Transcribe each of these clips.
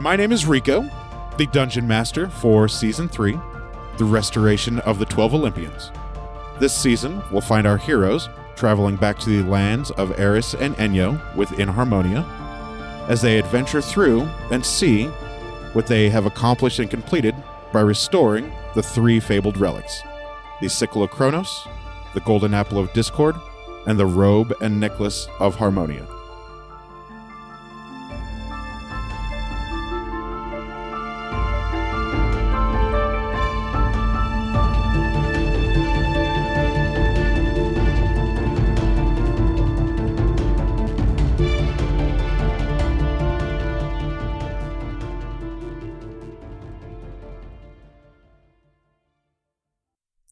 My name is Rico, the Dungeon Master for Season 3, the restoration of the 12 Olympians. This season, we'll find our heroes traveling back to the lands of Eris and Enyo within Harmonia, as they adventure through and see what they have accomplished and completed by restoring the 3 fabled relics, the Sickle of Kronos, the Golden Apple of Discord, and the Robe and Necklace of Harmonia.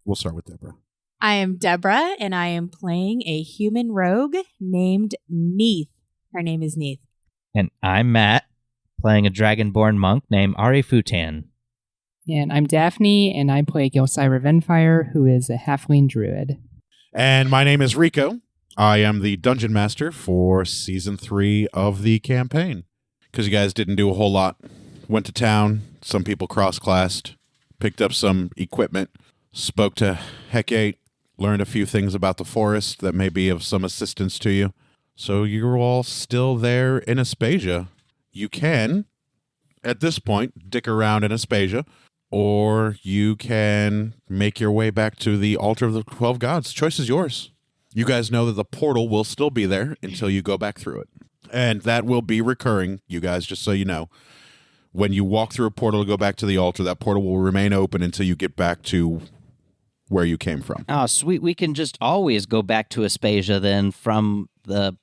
We'll start with Deborah. I am Deborah, and I am playing a human rogue named Neith. Her name is Neith. And I'm Matt, playing a dragonborn monk named Ari Futan. And I'm Daphne, and I play Gilcyra Venfire, who is a halfling druid. And my name is Rico. I am the Dungeon Master for Season 3 of the campaign. Because you guys didn't do a whole lot. Went to town, some people cross-classed, picked up some equipment, spoke to Hecate, learned a few things about the forest that may be of some assistance to you. So you're all still there in Aspasia. You can, at this point, dick around in Aspasia, or you can make your way back to the altar of the 12 gods. Choice is yours. You guys know that the portal will still be there until you go back through it. And that will be recurring, you guys, just so you know. When you walk through a portal to go back to the altar, that portal will remain open until you get back to where you came from. Oh, sweet. We can just always go back to Aspasia then from the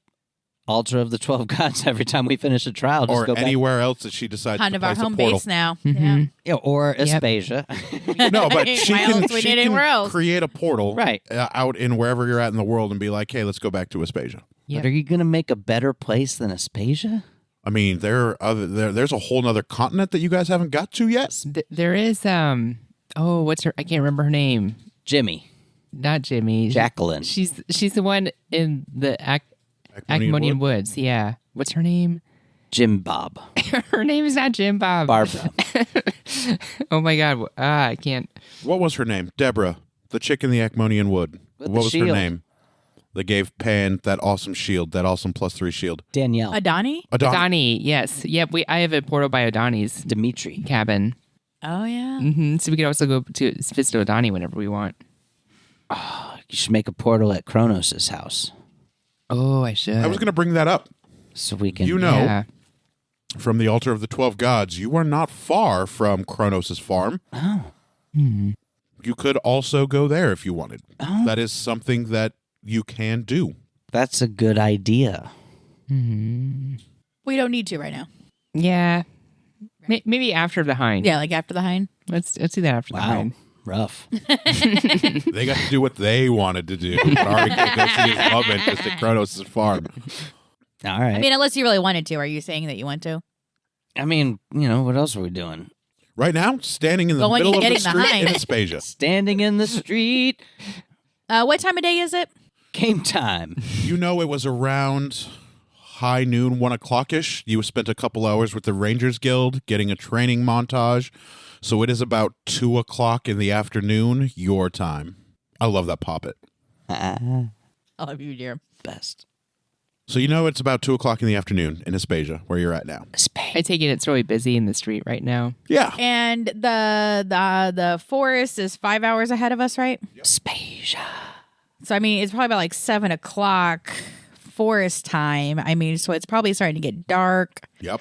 altar of the 12 gods every time we finish a trial. Just or go anywhere back. else that she decides Kind to of our place home a portal. base now. Mm-hmm. Yeah, or Yep. Aspasia. No, but she Why can, else we she need anywhere can else? create a portal Right. Out in wherever you're at in the world and be like, hey, let's go back to Aspasia. Yep. But are you going to make a better place than Aspasia? I mean, there's a whole nother continent that you guys haven't got to yet. There is, what's her, I can't remember her name. Jimmy. Not Jimmy. Jacqueline. She's the one in the Acmonian Woods. Yeah. What's her name? Jim Bob. Her name is not Jim Bob. Barbara. Oh my God. I can't. What was her name? Deborah, the chick in the Acmonian Wood. With What the was her shield. name? They gave Pan that awesome shield, that awesome +3 shield. Danielle. Adani? Adani. Yes. Yep. I have a portal by Adani's Dimitri. cabin. Oh, yeah. So we could also go to visit Adani whenever we want. You should make a portal at Kronos' house Oh, I should. I was going to bring that up. so we can... You know, Yeah. from the altar of the 12 gods, you are not far from Kronos' farm. Oh. You could also go there if you wanted. Oh. That is something that you can do. That's a good idea. We don't need to right now. Yeah. Maybe after the hind. Yeah, like after the hind. Let's do that after the Wow. hind. Rough. They got to do what they wanted to do. But Ari can't go see his love interest at Kronos' farm. All right. I mean, unless you really wanted to. Are you saying that you want to? what else are we doing? Right now, standing in the Going middle and of the getting the street hind. in Aspasia. Standing in the street. What time of day is it? Game time. You know, it was around high noon, 1 o'clock-ish. You spent a couple hours with the Rangers Guild getting a training montage. So it is about 2 o'clock in the afternoon, your time. I love that poppet. I love you, dear. Best. So you know it's about 2 o'clock in the afternoon in Aspasia, where you're at now. I take it it's really busy in the street right now. Yeah. And the forest is 5 hours ahead of us, right? Aspasia. So, I mean, it's probably about like 7 o'clock forest time. I mean, so it's probably starting to get dark. Yep.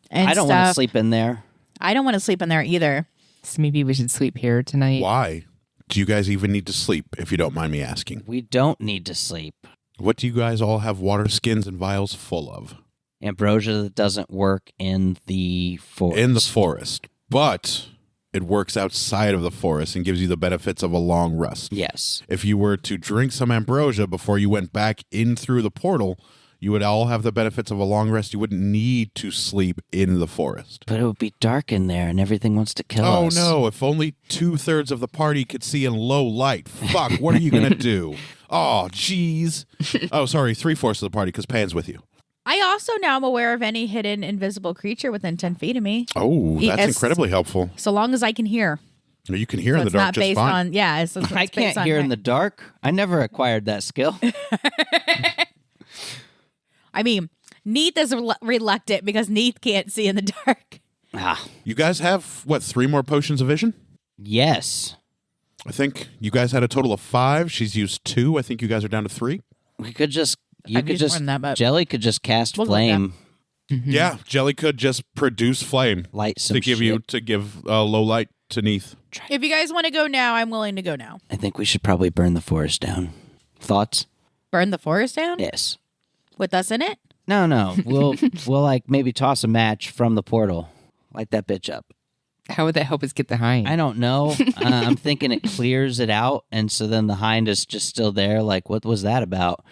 And I don't want to stuff. sleep in there. I don't want to sleep in there either. So maybe we should sleep here tonight. Why do you guys even need to sleep, if you don't mind me asking? We don't need to sleep. What do you guys all have water skins and vials full of? Ambrosia that doesn't work in the forest. In the forest. But it works outside of the forest and gives you the benefits of a long rest. Yes. If you were to drink some ambrosia before you went back in through the portal, you would all have the benefits of a long rest. You wouldn't need to sleep in the forest. But it would be dark in there and everything wants to kill Oh us. no, if only 2/3 of the party could see in low light. Fuck, what are you going to do? Oh, jeez. Oh, sorry, 3/4 of the party because Pan's with you. I also now am aware of any hidden invisible creature within 10 feet of me, Oh, that's Yes. incredibly helpful. so long as I can hear. You can hear So in the it's dark not just based fine. on, yeah. It's I based can't on hear in the dark. I never acquired that skill. I mean, Neith is reluctant because Neith can't see in the dark. You guys have, 3 more potions of vision? Yes. I think you guys had a total of 5. She's used 2. I think you guys are down to 3. We could just, I've used more than that, but Jelly could just cast We'll go with flame, Yeah, Jelly could just produce flame light some to give shit. low light to Neith. if you guys want to go now, I'm willing to go now. I think we should probably burn the forest down. Thoughts? Burn the forest down Yes. with us in it? No. We'll like maybe toss a match from the portal. Light that bitch up. How would that help us get the hind? I don't know. I'm thinking it clears it out, and so then the hind is just still there. Like, what was that about?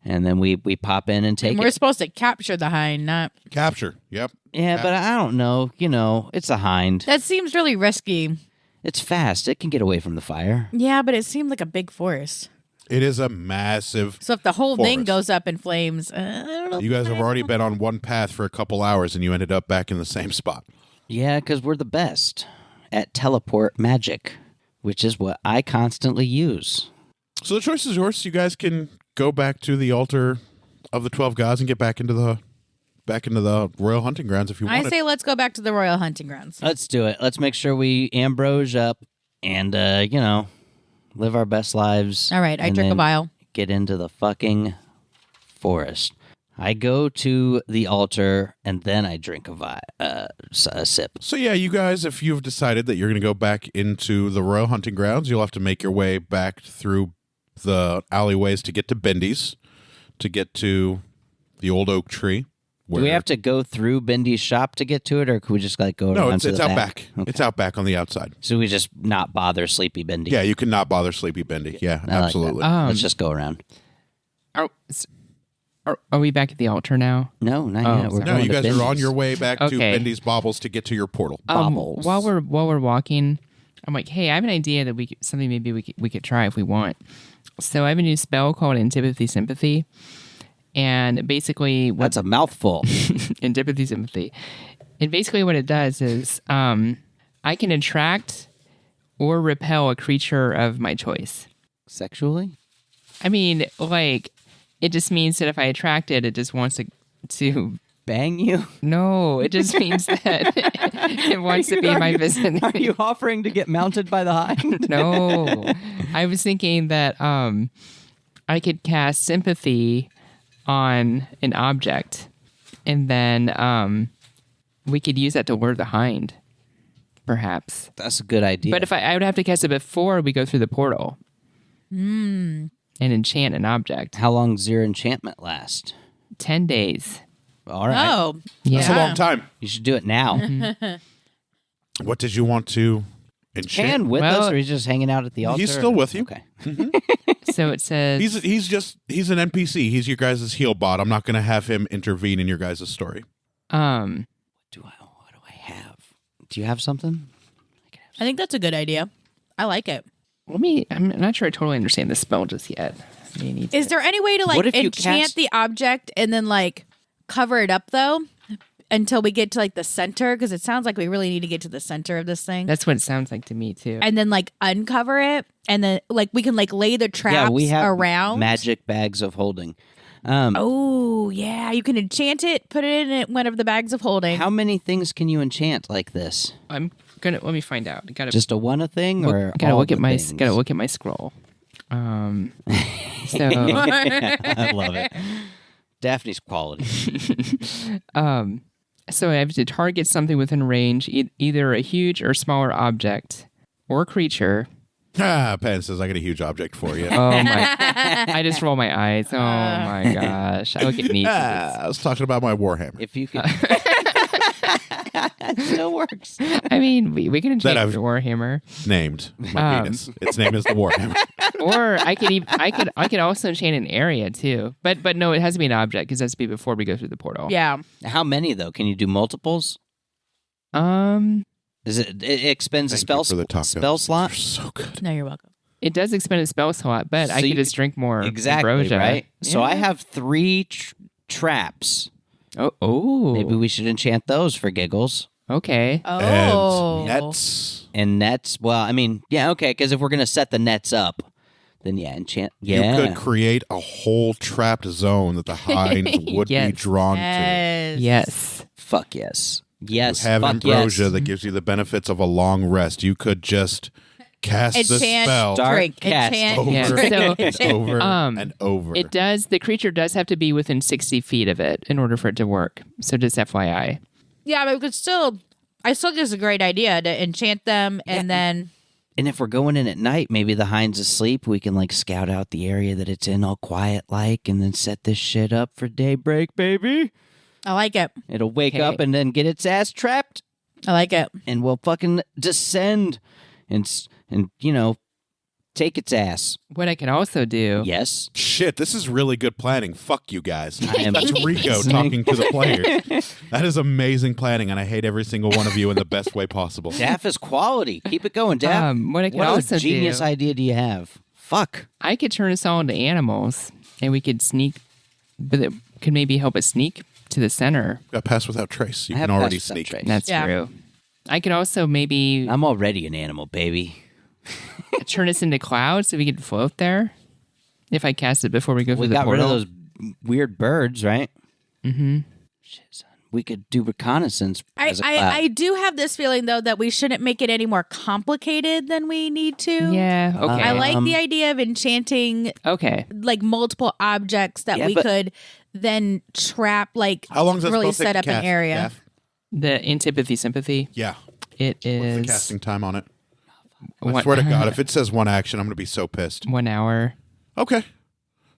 And then we pop in and take And we're it. supposed to capture the hind, not. Capture. Yep. Yeah, but I don't know. You know, it's a hind. That seems really risky. It's fast. It can get away from the fire. Yeah, but it seemed like a big forest. It is a massive. So if the whole thing Forest. goes up in flames, I don't know. You guys have already been on one path for a couple hours, and you ended up back in the same spot. Yeah, because we're the best at teleport magic, which is what I constantly use. So the choice is yours. You guys can go back to the altar of the 12 gods and get back into the royal hunting grounds if you want. I say let's go back to the royal hunting grounds. Let's do it. Let's make sure we ambrose up and, live our best lives. All right, I and drink a then vial. Get into the fucking forest. I go to the altar and then I drink a sip. So yeah, you guys, if you've decided that you're going to go back into the royal hunting grounds, you'll have to make your way back through the alleyways to get to Bendy's, to get to the old oak tree. Do we have to go through Bendy's shop to get to it, or could we just go No, around it's to the out back? back. Okay. It's out back on the outside. So we just not bother Sleepy Bendy. Yeah, you cannot bother Sleepy Bendy. Yeah, I like that. absolutely. Let's just go around. Are we back at the altar now? No, not Oh, yet. We're sorry. No, going you to guys are on Bendy's. your way back to Okay. Bendy's Baubles to get to your portal. Baubles. While we're walking, I'm like, hey, I have an idea that something maybe we could try if we want. So I have a new spell called Antipathy Sympathy, and basically That's a mouthful. Antipathy Sympathy, and basically what it does is I can attract or repel a creature of my choice. Sexually? I mean, like, it just means that if I attract it, it just wants to Bang you? no, it just means that it wants to be in my vicinity. Are you offering to get mounted by the hind? No, I was thinking that I could cast sympathy on an object, and then we could use that to lure the hind, perhaps. That's a good idea. But if I would have to cast it before we go through the portal and enchant an object. How long does your enchantment last? 10 days. All right. Oh, Yeah. That's a long time. You should do it now. What did you want to enchant? And with Well, us, or he's just hanging out at the altar? He's still with you. Okay. So it says He's an NPC. He's your guys' heal bot. I'm not going to have him intervene in your guys' story. What do I have? Do you have something? I think that's a good idea. I like it. I'm not sure I totally understand the spell just yet. Is there any way to What if you enchant cast- the object and then cover it up though until we get to the center? Because it sounds like we really need to get to the center of this thing. That's what it sounds like to me too. And then uncover it, and then we can lay the traps Yeah, we have around. magic bags of holding. Oh yeah, you can enchant it, put it in one of the bags of holding. How many things can you enchant like this? I'm gonna let me find out. Just a one a thing, or gotta all look at the my things? gotta look at my scroll. So I love it. Daphne's quality. so I have to target something within range, either a huge or smaller object or creature. Pan says, I got a huge object for you. Oh my! I just roll my eyes. Oh my gosh! I look at Neith. I was talking about my Warhammer. If you could, it still works. I mean, we can enchant I've- your Warhammer, Named my penis. Its name is the Warhammer. or I could also enchant an area too. But no, it has to be an object because it has to be before we go through the portal. Yeah. How many though? Can you do multiples? Is it expends a Thank spell you for the tacos. spell slot? They're so good. No, you're welcome. It does expend a spell slot, but I So could you- just drink more Exactly, ambrosia. right? So I Yeah. have 3 traps Oh. Maybe we should enchant those for giggles. Okay. Oh. And nets. And nets, well, I mean, yeah, okay, because if we're going to set the nets up, then yeah, enchant. Yeah. You could create a whole trapped zone that the hinds would be Yes. drawn to. Yes. Fuck yes. Yes. You have fuck ambrosia yes. that gives you the benefits of a long rest. You could just cast the Enchant, spell Start drink, cast. enchant, over Yeah, drink, so- and over Um, and over. It does. The creature does have to be within 60 feet of it in order for it to work. So just FYI. Yeah, but we could still. I still think it's a great idea to enchant them and then. And if we're going in at night, maybe the hind's asleep. We can like scout out the area that it's in all quiet like and then set this shit up for daybreak, baby. I like it. It'll wake Okay. up and then get its ass trapped I like it. and we'll fucking descend and you know, take its ass. What I can also do. Yes. Shit, this is really good planning. Fuck you guys. I am That's Rico talking to the players. That is amazing planning, and I hate every single one of you in the best way possible. Daff is quality. Keep it going, Daff. What I can what also other genius do. idea do you have? Fuck. I could turn us all into animals and we could sneak. But it could maybe help us sneak to the center. Got pass without trace. You I can have already passed without sneak. trace. That's Yeah. true. I could also maybe I'm already an animal, baby. turn us into clouds so we could float there. If I cast it before we go We through the got rid portal. of those weird birds, right? Mm-hmm. Shit, son. We could do reconnaissance as a cloud. I do have this feeling though that we shouldn't make it any more complicated than we need to. Yeah. Okay. I like the idea of enchanting Okay. like multiple objects that Yeah, we but- could then trap like How long does that really spell take set to up an cast, area. Gaff? The antipathy sympathy. Yeah. It What's the is casting time on it? I one- swear to God, if it says one action, I'm going to be so pissed. 1 hour. Okay.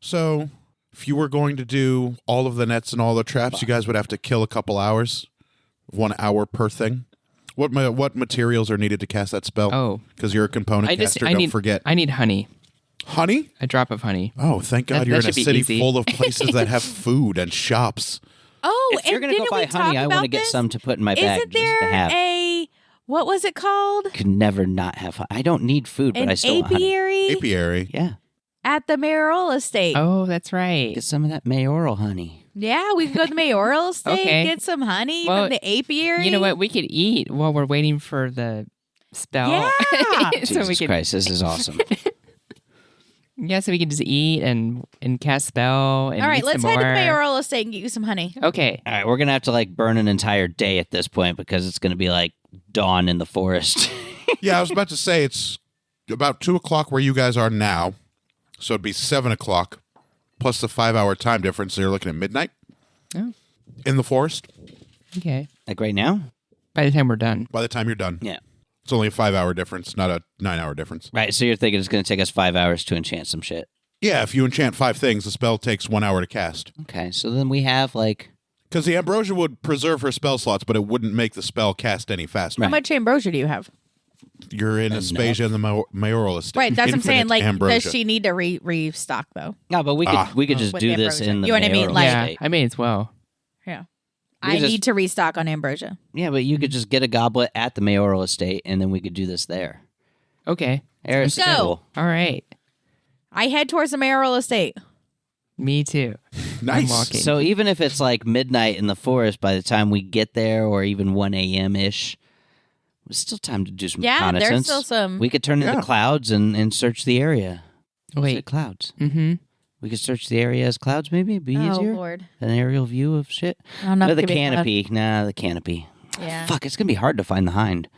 So, if you were going to do all of the nets and all the traps, you guys would have to kill a couple hours. 1 hour per thing. What materials are needed to cast that spell? Oh. Because you're a component caster, don't forget. I need honey. Honey? A drop of honey. Oh, thank God That you're in a should be city easy. full of places that have food and shops. Oh, if you're and gonna go didn't buy we talk honey, I want about to get this? some to put in my bag Isn't just to there have. a what was it called? Could never not have honey. I don't need food, but An I still want honey. apiary Apiary. Yeah. at the mayoral estate. Oh, that's right. Get some of that mayoral honey. Yeah, we can go to the mayoral estate, Okay. get some honey Well, from the apiary. You know what? We could eat while we're waiting for the spell. Yeah. so Jesus we could, Christ, this is awesome. yeah, so we could just eat and cast spell. And All right, eat let's some head to the more. mayoral estate and get you some honey. Okay. All right, we're going to have to like burn an entire day at this point because it's going to be like dawn in the forest. Yeah, I was about to say it's about 2 o'clock where you guys are now. So it'd be 7 o'clock plus the 5-hour time difference. So you're looking at midnight Oh. in the forest Okay. Like right now? By the time we're done. by the time you're done. Yeah. It's only a 5-hour difference, not a 9-hour difference. Right, so you're thinking it's going to take us 5 hours to enchant some shit. Yeah, if you enchant 5 things, the spell takes 1 hour to cast. Okay, so then we have like... Because the ambrosia would preserve her spell slots, but it wouldn't make the spell cast any faster. How much ambrosia do you have? You're in Aspasia in the mayoral estate. Right, that's what I'm saying. Infinite Like, ambrosia. does she need to restock though? No, but we could just With do the this ambrosia. in the You know what I mean? mayoral Like- Yeah, estate. I may as well. Yeah, We I just- need to restock on ambrosia. Yeah, but you could just get a goblet at the mayoral estate, and then we could do this there. Okay. Eris, Let's go. cool. All right. I head towards the mayoral estate. Me too. Nice. I'm walking. So even if it's like midnight in the forest, by the time we get there, or even 1 a.m.-ish, there's still time to do some Yeah, there's reconnaissance. still some- We could turn into Yeah. clouds and search the area. Say Wait. clouds. Mm-hmm. We could search the area as clouds, maybe? It'd be Oh easier? Lord, An aerial view of shit? I don't know. No, if the it could be cloud. canopy. Nah, the canopy. Yeah. Fuck, it's going to be hard to find the hind.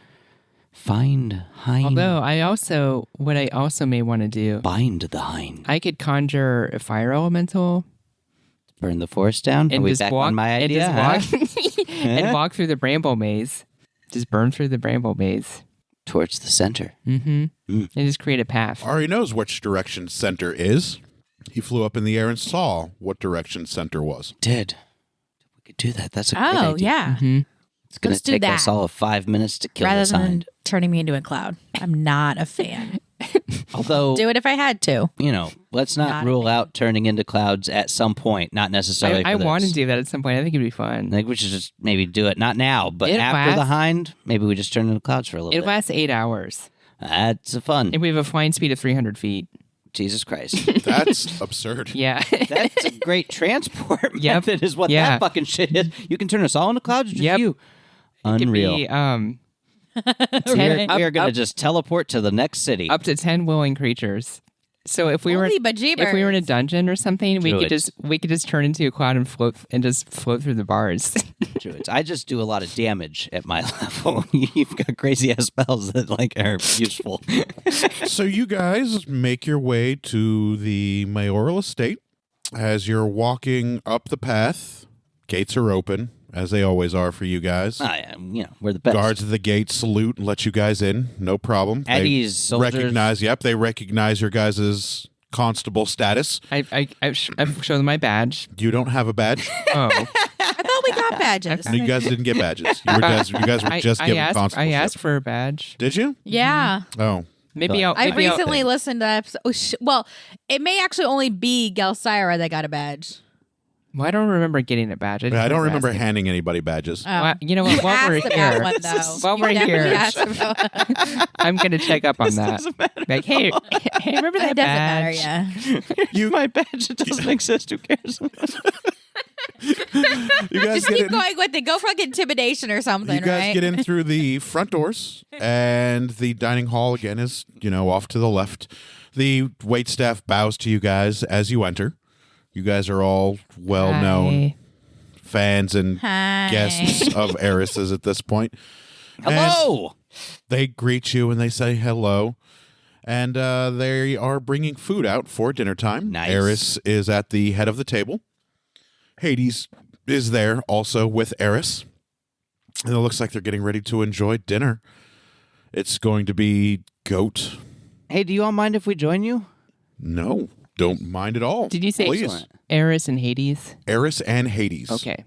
Find hind. Although what I also may want to do, Bind the hind. I could conjure a fire elemental Burn the forest down. Are and we just back walk on my and idea? just huh? walk and walk through the bramble maze. Just burn through the bramble maze. Towards the center. Mm-hmm. And just create a path. Ari knows which direction center is. He flew up in the air and saw what direction center was. Did. We could do that. That's a great Oh idea. yeah. Mm-hmm. It's going Let's to do take us that. all of 5 minutes to kill Rather this than hind. turning me into a cloud, I'm not a fan. Although, Do it if I had to. you know, let's not Not a rule out turning into clouds at some point, not necessarily I for want to this. do that at some point. I think it'd be fun. I think we should just maybe do it, not now, but It after the lasts- hind, maybe we just turn into clouds for a little It bit. lasts 8 hours. That's fun. And we have a flying speed of 300 feet. Jesus Christ. That's absurd. Yeah. That's a great transport Yep. method is what Yeah. that fucking shit is. You can turn us all into clouds, or just Yep. you. Could Unreal. be, We are going to just teleport to the next city. up to 10 willing creatures. So if we were Holy if we were in a bejeebers. dungeon or something, we Druids. could just turn into a cloud and just float through the bars. Druids. I just do a lot of damage at my level. You've got crazy ass spells that like are useful. So you guys make your way to the mayoral estate. As you're walking up the path, gates are open, as they always are for you guys. Yeah, we're the best. Guards at the gate salute and let you guys in. No problem. Eddie's They soldiers. recognize. Yep, they recognize your guys' constable status. I've shown them my badge. You don't have a badge. Oh, I thought we got badges. No, you guys didn't get badges. You guys were just given I constableship. asked for a badge. Did you? Yeah. Oh, Maybe I'll. I maybe I'll- recently listened to episode. Well, it may actually only be Gelsira that got a badge. Well, I don't remember getting a badge. I don't remember asking. handing anybody badges. Well, you know what? You While we're asked about here, one, though. while You we're definitely here, asked about- I'm gonna check up on that. Like, hey, remember that It doesn't matter, badge? yeah. My badge, it doesn't exist. Who cares? You guys Just get keep in. going with it. Go for like intimidation or something, You guys right? get in through the front doors, and the dining hall again is, off to the left. The waitstaff bows to you guys as you enter. You guys are all well-known Hi. fans and Hi. guests of Eris's at this point. Hello. They greet you and they say hello. And they are bringing food out for dinner time. Nice. Eris is at the head of the table. Hades is there also with Eris. And it looks like they're getting ready to enjoy dinner. It's going to be goat. Hey, do you all mind if we join you? No, don't mind at all. Did you say Please. Eris and Hades? Eris and Hades Okay.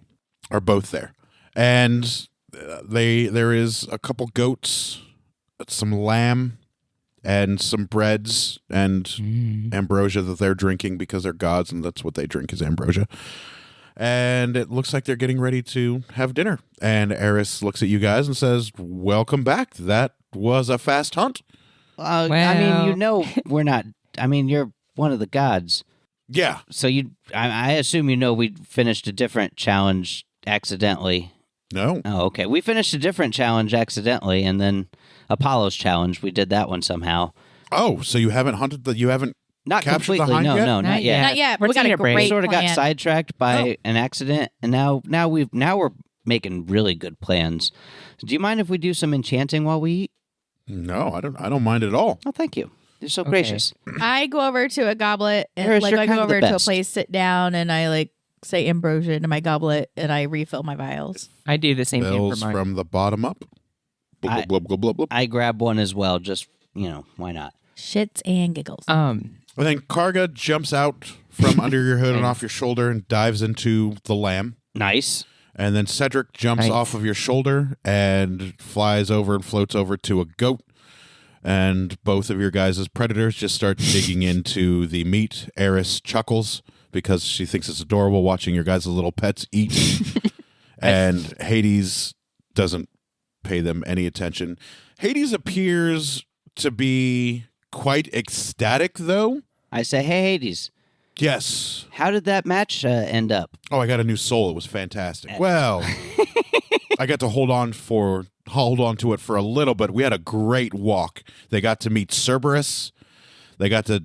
are both there. And there is a couple goats, some lamb, and some breads and ambrosia that they're drinking because they're gods, and that's what they drink is ambrosia. And it looks like they're getting ready to have dinner. And Eris looks at you guys and says, "Welcome back. That was a fast hunt." I Well- mean, we're not. I mean, you're one of the gods. Yeah. So I assume we finished a different challenge accidentally. No. Oh, okay. We finished a different challenge accidentally, and then Apollo's challenge, we did that one somehow. Oh, so you haven't hunted you haven't Not captured the completely. hind No, yet? no, not yet. Not yet. We're We got taking a a break. great Sort of got plan. sidetracked by an accident, and now we're making really good plans. Do you mind if we do some enchanting while we eat? No, I don't mind at all. Oh, thank you. You're so Okay. gracious. I go over to a goblet and Eris, like you're I kind go of the over to a best. place, sit down, and I like say ambrosia into my goblet and I refill my vials. I do the same thing Bills for mine. from the bottom up. Blub, blub, blub, blub, blub. I grab one as well. Just why not? Shits and giggles. And then Kharga jumps out from under your hood and off your shoulder and dives into the lamb. Nice. And then Cedric jumps Nice. off of your shoulder and flies over and floats over to a goat. And both of your guys' predators just start digging into the meat. Eris chuckles because she thinks it's adorable watching your guys' little pets eat. And Hades doesn't pay them any attention. Hades appears to be quite ecstatic, though. I say, hey, Hades, Yes. how did that match end up? Oh, I got a new soul. It was fantastic. Well, I got to hold on to it for a little bit. We had a great walk. They got to meet Cerberus. They got to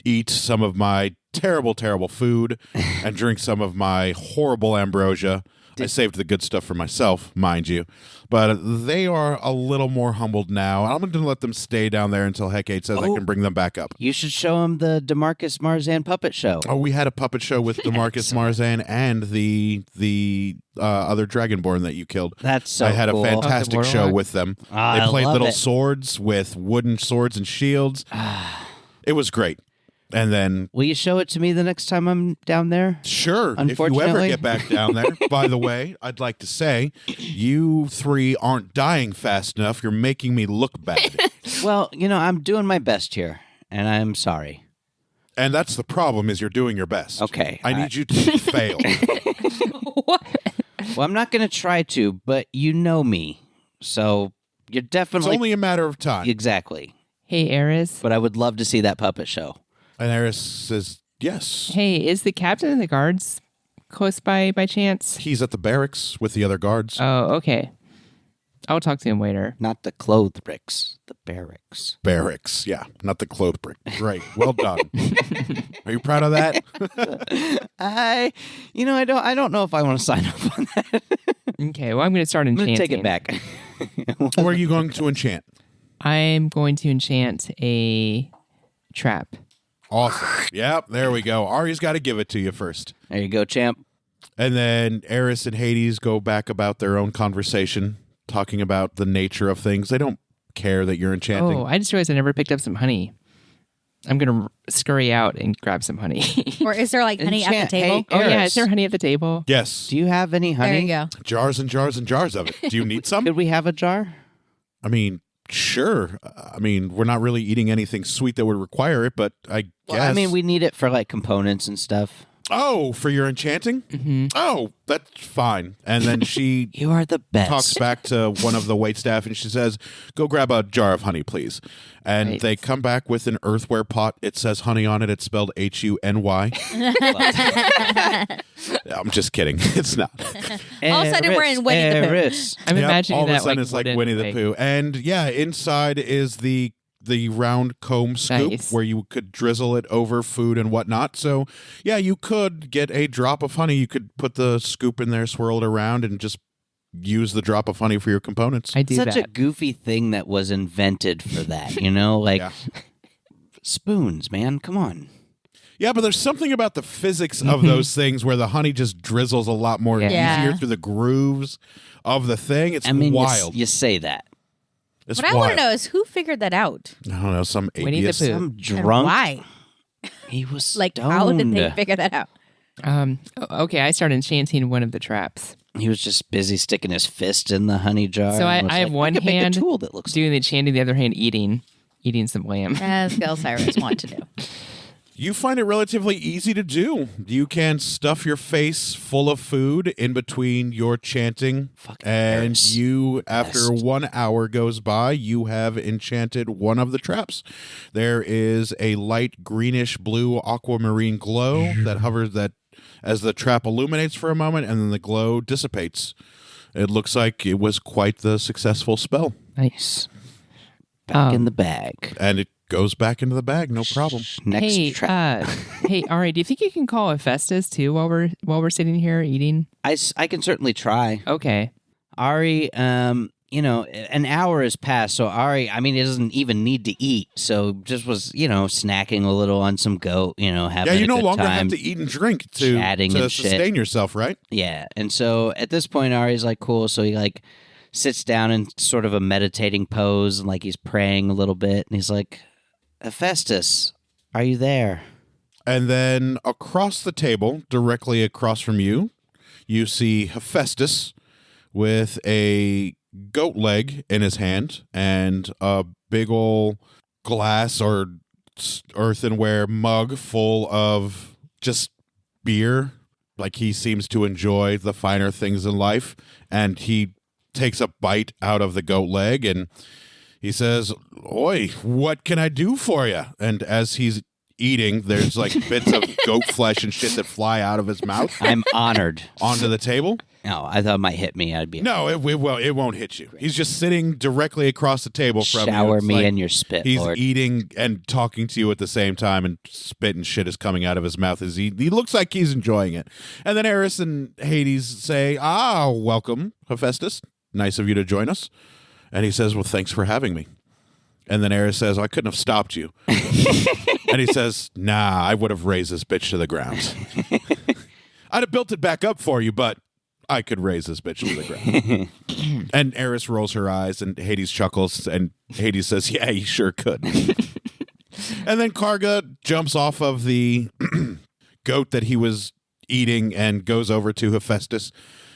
eat some of my terrible, terrible food and drink some of my horrible ambrosia. I saved the good stuff for myself, mind you. But they are a little more humbled now. I'm going to let them stay down there until Hecate says I Oh. can bring them back up. You should show him the DeMarcus Marzan puppet show. Oh, we had a puppet show with DeMarcus Marzan and the other Dragonborn that you killed. That's so I had cool. a fantastic Oh, the show Warlock. with them. Ah, They I played love little it. swords with wooden swords and shields. It was great. And then, Will you show it to me the next time I'm down there? sure, if you ever Unfortunately. get back down there, by the way, I'd like to say, you three aren't dying fast enough. You're making me look bad. Well, I'm doing my best here, and I'm sorry. And that's the problem is you're doing your best. Okay, I all need you to fail. Well, I'm not going to try to, but you know me, so you're It's definitely only a matter of time. exactly. Hey, Eris. But I would love to see that puppet show. And Eris says, yes. Hey, is the captain of the guards close by chance? He's at the barracks with the other guards. Oh, okay. I'll talk to him later. Not the clothes bricks, the barracks. Barracks, yeah, not the clothes brick. Great, well done. Are you proud of that? I don't know if I want to sign up on that. Okay, well, I'm going to start I'm enchanting. going to take it back. What are you going to enchant? I'm going to enchant a trap. Awesome. Yep, there we go. Ari's got to give it to you first. There you go, champ. And then Eris and Hades go back about their own conversation, talking about the nature of things. They don't care that you're enchanting. Oh, I just realized I never picked up some honey. I'm going to scurry out and grab some honey. Or is there like honey at the Enchant- table? Hey, Oh, yeah. Eris, Is there honey at the table? Yes, do you have any honey? There you go. jars and jars and jars of it. Do you need some? Could we have a jar? I mean, sure. I mean, we're not really eating anything sweet that would require it, but I guess. Well, I mean, we need it for like components and stuff. Oh, for your enchanting? Mm-hmm. Oh, that's fine. And then she You are the best. talks back to one of the waitstaff and she says, go grab a jar of honey, please. And Right. they come back with an earthware pot. It says honey on it. It's spelled Huny. I'm just kidding. It's not. All of a sudden, we're in Winnie the Pooh. Eris. I'm Yep, imagining all of that a sudden it's like wooden, Winnie the Pooh. And yeah, inside is the round comb scoop Nice. where you could drizzle it over food and whatnot. So yeah, you could get a drop of honey. You could put the scoop in there, swirl it around, and just use the drop of honey for your components. I do Such a that. goofy thing that was invented for that, you know? Like Yeah. spoons, man. Come on. Yeah, but there's something about the physics of those things where the honey just drizzles a lot more Yeah. easier through the grooves of the thing. It's I mean, wild. You say that. It's What I want to know is who figured that out I don't know, some Winnie the atheist. Pooh. Some and drunk. why? He was Like, stoned. how did they figure that out? Okay, I started enchanting one of the traps. He was just busy sticking his fist in the honey jar. So and was I have like, one could make a hand tool that looks. doing the enchanting, the other hand eating some lamb. As Gil Cyrus want to do. You find it relatively easy to do. You can stuff your face full of food in between your chanting, Fucking and Eris. you, after Best. 1 hour goes by, you have enchanted one of the traps. There is a light greenish blue aquamarine glow that hovers that as the trap illuminates for a moment, and then the glow dissipates. It looks like it was quite the successful spell, Nice. Back in the bag. and it goes back into the bag, no problem. Next Hey, trap. hey, Ari, do you think you can call Hephaestus too while we're sitting here eating? I can certainly try. Okay. Ari, an hour has passed, so Ari, I mean, he doesn't even need to eat. So just was, snacking a little on some goat, having Yeah, you a no good longer time. have to eat and drink to chatting and shit. sustain yourself, right? Yeah, and so at this point, Ari's like, cool. So he like sits down in sort of a meditating pose, and like he's praying a little bit, and he's like, Hephaestus, are you there? And then across the table, directly across from you, you see Hephaestus with a goat leg in his hand and a big ol' glass or earthenware mug full of just beer. Like he seems to enjoy the finer things in life. And he takes a bite out of the goat leg and he says, "Oi, what can I do for you?" And as he's eating, there's like bits of goat flesh and shit that fly out of his mouth I'm honored. onto the table. No, I thought it might hit me. I'd be No, it won't hit you. He's just sitting directly across the table from you. shower It's me like in your spit, he's Lord. eating and talking to you at the same time, and spit and shit is coming out of his mouth as he looks like he's enjoying it. And then Eris and Hades say, welcome, Hephaestus. Nice of you to join us. And he says, well, thanks for having me. And then Eris says, I couldn't have stopped you. And he says, nah, I would have razed this bitch to the ground. I'd have built it back up for you, but I could raise this bitch to the ground. And Eris rolls her eyes, and Hades chuckles, and Hades says, yeah, you sure could. And then Kharga jumps off of the goat that he was eating and goes over to Hephaestus.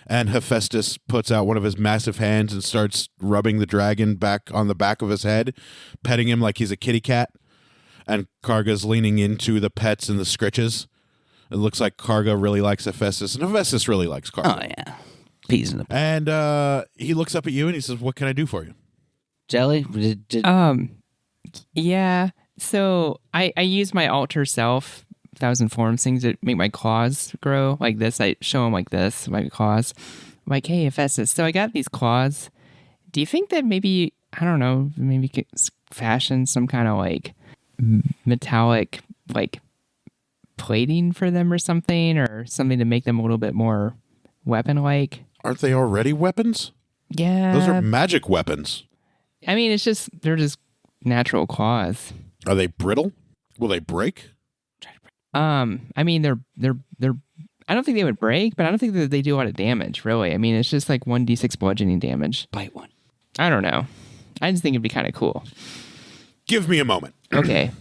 And Hephaestus puts out one of his massive hands and starts rubbing the dragon back on the back of his head, petting him like he's a kitty cat. And Kharga's leaning into the pets and the scritches. It looks like Kharga really likes Hephaestus, and Hephaestus really likes Kharga. Oh, yeah. Peas in the And he looks up at you and he says, what can I do for you? jelly. Yeah. So I use my alter self, Thousand Forms things to make my claws grow like this. I show them like this, my claws. I'm like, hey, Hephaestus, so I got these claws. Do you think that maybe, I don't know, maybe you could fashion some kind of like metallic like plating for them or something to make them a little bit more weapon-like? Aren't they already weapons? Yeah. Those are magic weapons. I mean, they're just natural claws. Are they brittle? Will they break? I mean, they're. I don't think they would break, but I don't think that they do a lot of damage, really. I mean, it's just like 1d6 bludgeoning damage. Bite one. I don't know. I just think it'd be kind of cool. Give me a moment. Okay.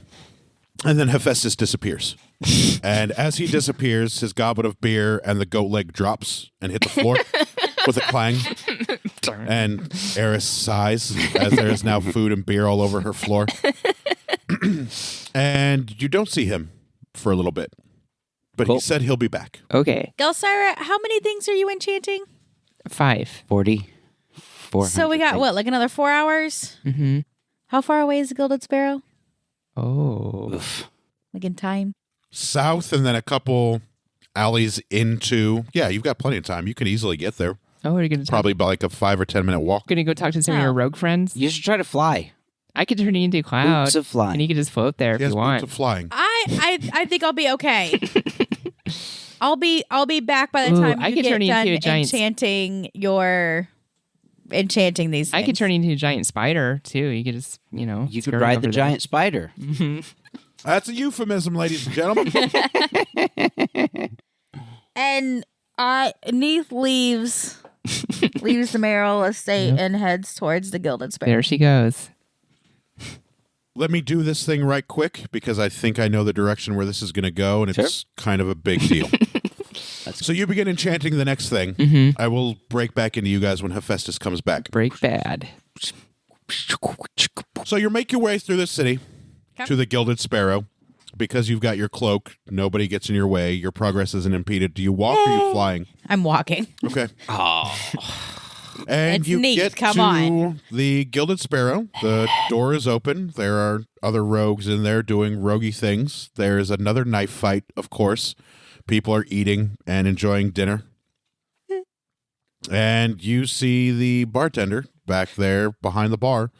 And then Hephaestus disappears. And as he disappears, his goblet of beer and the goat leg drops and hit the floor with a clang. And Eris sighs as there is now food and beer all over her floor. And you don't see him for a little bit. But Cool. he said he'll be back. Okay. Gelsira, how many things are you enchanting? 5. 40. 400 So we got things. what, like another 4 hours? Mm-hmm. How far away is the Gilded Sparrow? Oh. Oof. Like in time? South and then a couple alleys into... Yeah, you've got plenty of time. You can easily get there. Oh, are you gonna Probably by like a 5 or 10 minute walk. gonna go talk to some of Oh. your rogue friends? You should try to fly. I could turn you into a cloud, Boots of flying. and you could just float there if He has you boots want. of flying. I think I'll be okay. I'll be back by the Ooh, time I you could get turn you done into a giant- enchanting these things. I could turn you into a giant spider too. You could just, You could skirt ride over the there. giant spider. That's a euphemism, ladies and gentlemen. And Neith leaves the mayoral estate and heads towards the Gilded Sparrow. There she goes. Let me do this thing right quick because I think I know the direction where this is going to go, and it's kind of a big deal. So you begin enchanting the next thing. Mm-hmm. I will break back into you guys when Hephaestus comes back. Break bad. So you make your way through the city Okay. to the Gilded Sparrow. Because you've got your cloak, nobody gets in your way. Your progress isn't impeded. Do you walk or are you flying? I'm walking. Okay. Oh. And It's you neat. get Come to on. the Gilded Sparrow. The door is open. There are other rogues in there doing roguey things. There is another knife fight, of course. People are eating and enjoying dinner. And you see the bartender back there behind the bar,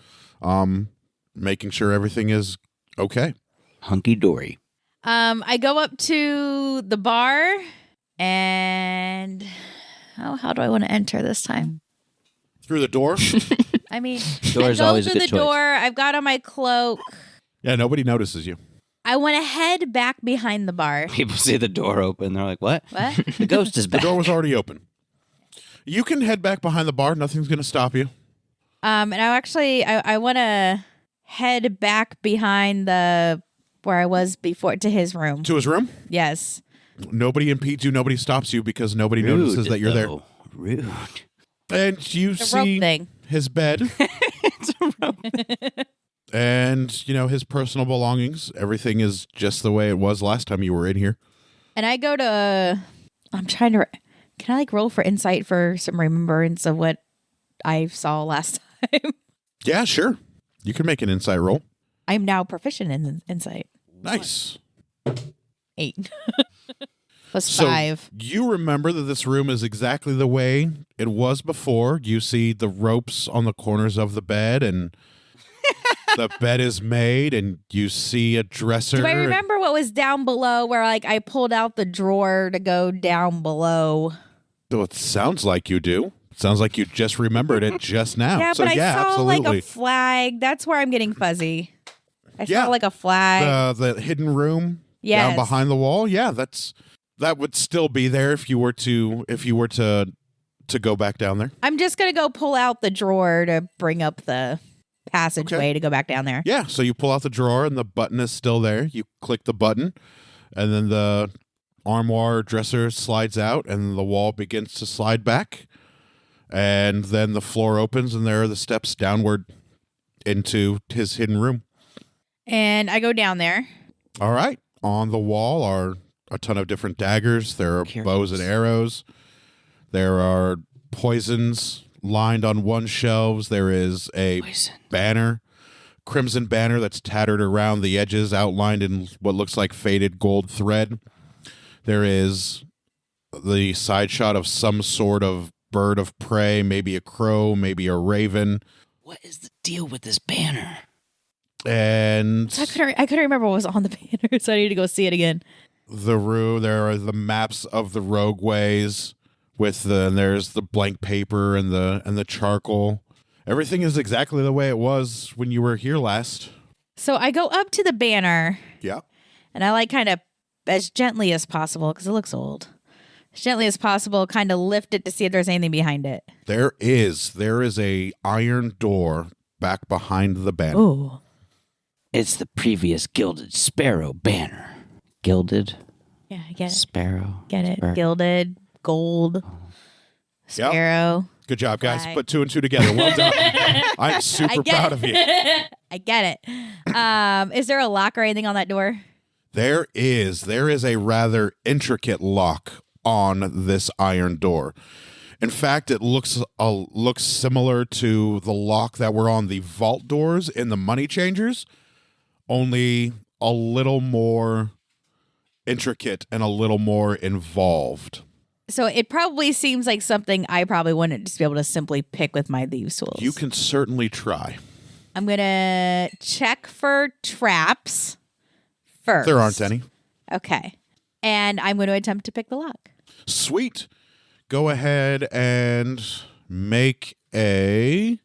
making sure everything is okay. Hunky dory. I go up to the bar and how do I want to enter this time? Through the door? I mean, Door's I go always a through good the choice. door. I've got on my cloak. Yeah, nobody notices you. I want to head back behind the bar. People see the door open. They're like, what? What? The ghost is The back. door was already open. You can head back behind the bar. Nothing's going to stop you. And I want to head back behind where I was before to his room. To his room? Yes. Nobody impedes you. Nobody stops you because nobody notices that you're there. though. Rude. And you The rope see thing. his bed. And, his personal belongings. Everything is just the way it was last time you were in here. And I go to. I'm trying to. Can I roll for insight for some remembrance of what I saw last time? Yeah, sure. You can make an insight roll. I'm now proficient in insight. Nice. 8 plus So 5. you remember that this room is exactly the way it was before. You see the ropes on the corners of the bed, and the bed is made, and you see a dresser. Do I remember what was down below? Where I pulled out the drawer to go down below. Oh, it sounds like you do. It sounds like you just remembered it just now. Yeah, So but I saw absolutely. like a flag. That's where I'm getting fuzzy. I Yeah. saw like a flag. The hidden room Yes. down behind the wall. Yeah, that would still be there if you were to go back down there. I'm just gonna go pull out the drawer to bring up the passageway to go back down there. Yeah, so you pull out the drawer and the button is still there. You click the button, and then the armoire dresser slides out, and the wall begins to slide back, and then the floor opens, and there are the steps downward into his hidden room. And I go down there. All right. On the wall are a ton of different daggers. There are bows and arrows. There are poisons lined on one shelves. There is a Poison. banner crimson banner that's tattered around the edges, outlined in what looks like faded gold thread. There is the side shot of some sort of bird of prey, maybe a crow, maybe a raven. What is the deal with this banner? And I couldn't remember what was on the banner, so I need to go see it again. there are the maps of the rogueways and there's the blank paper and the charcoal. Everything is exactly the way it was when you were here last. So I go up to the banner, Yeah. and I kind of, as gently as possible, because it looks old, as gently as possible, kind of lift it to see if there's anything behind it. There is a iron door back behind the banner. Ooh. It's the previous Gilded Sparrow banner. Gilded Yeah, I get it. Sparrow. Get it. Sparrow. Gilded, gold, sparrow. Good job, guys. Right. Put two and two together. Well done. I'm I super get proud it. of you. I get it. Is there a lock or anything on that door? There is a rather intricate lock on this iron door. In fact, it looks similar to the lock that were on the vault doors in the Money Changers, only a little more intricate and a little more involved. So it probably seems like something I probably wouldn't just be able to simply pick with my thieves' tools. You can certainly try. I'm going to check for traps first. There aren't any. Okay. And I'm going to attempt to pick the lock. Sweet. Go ahead and make a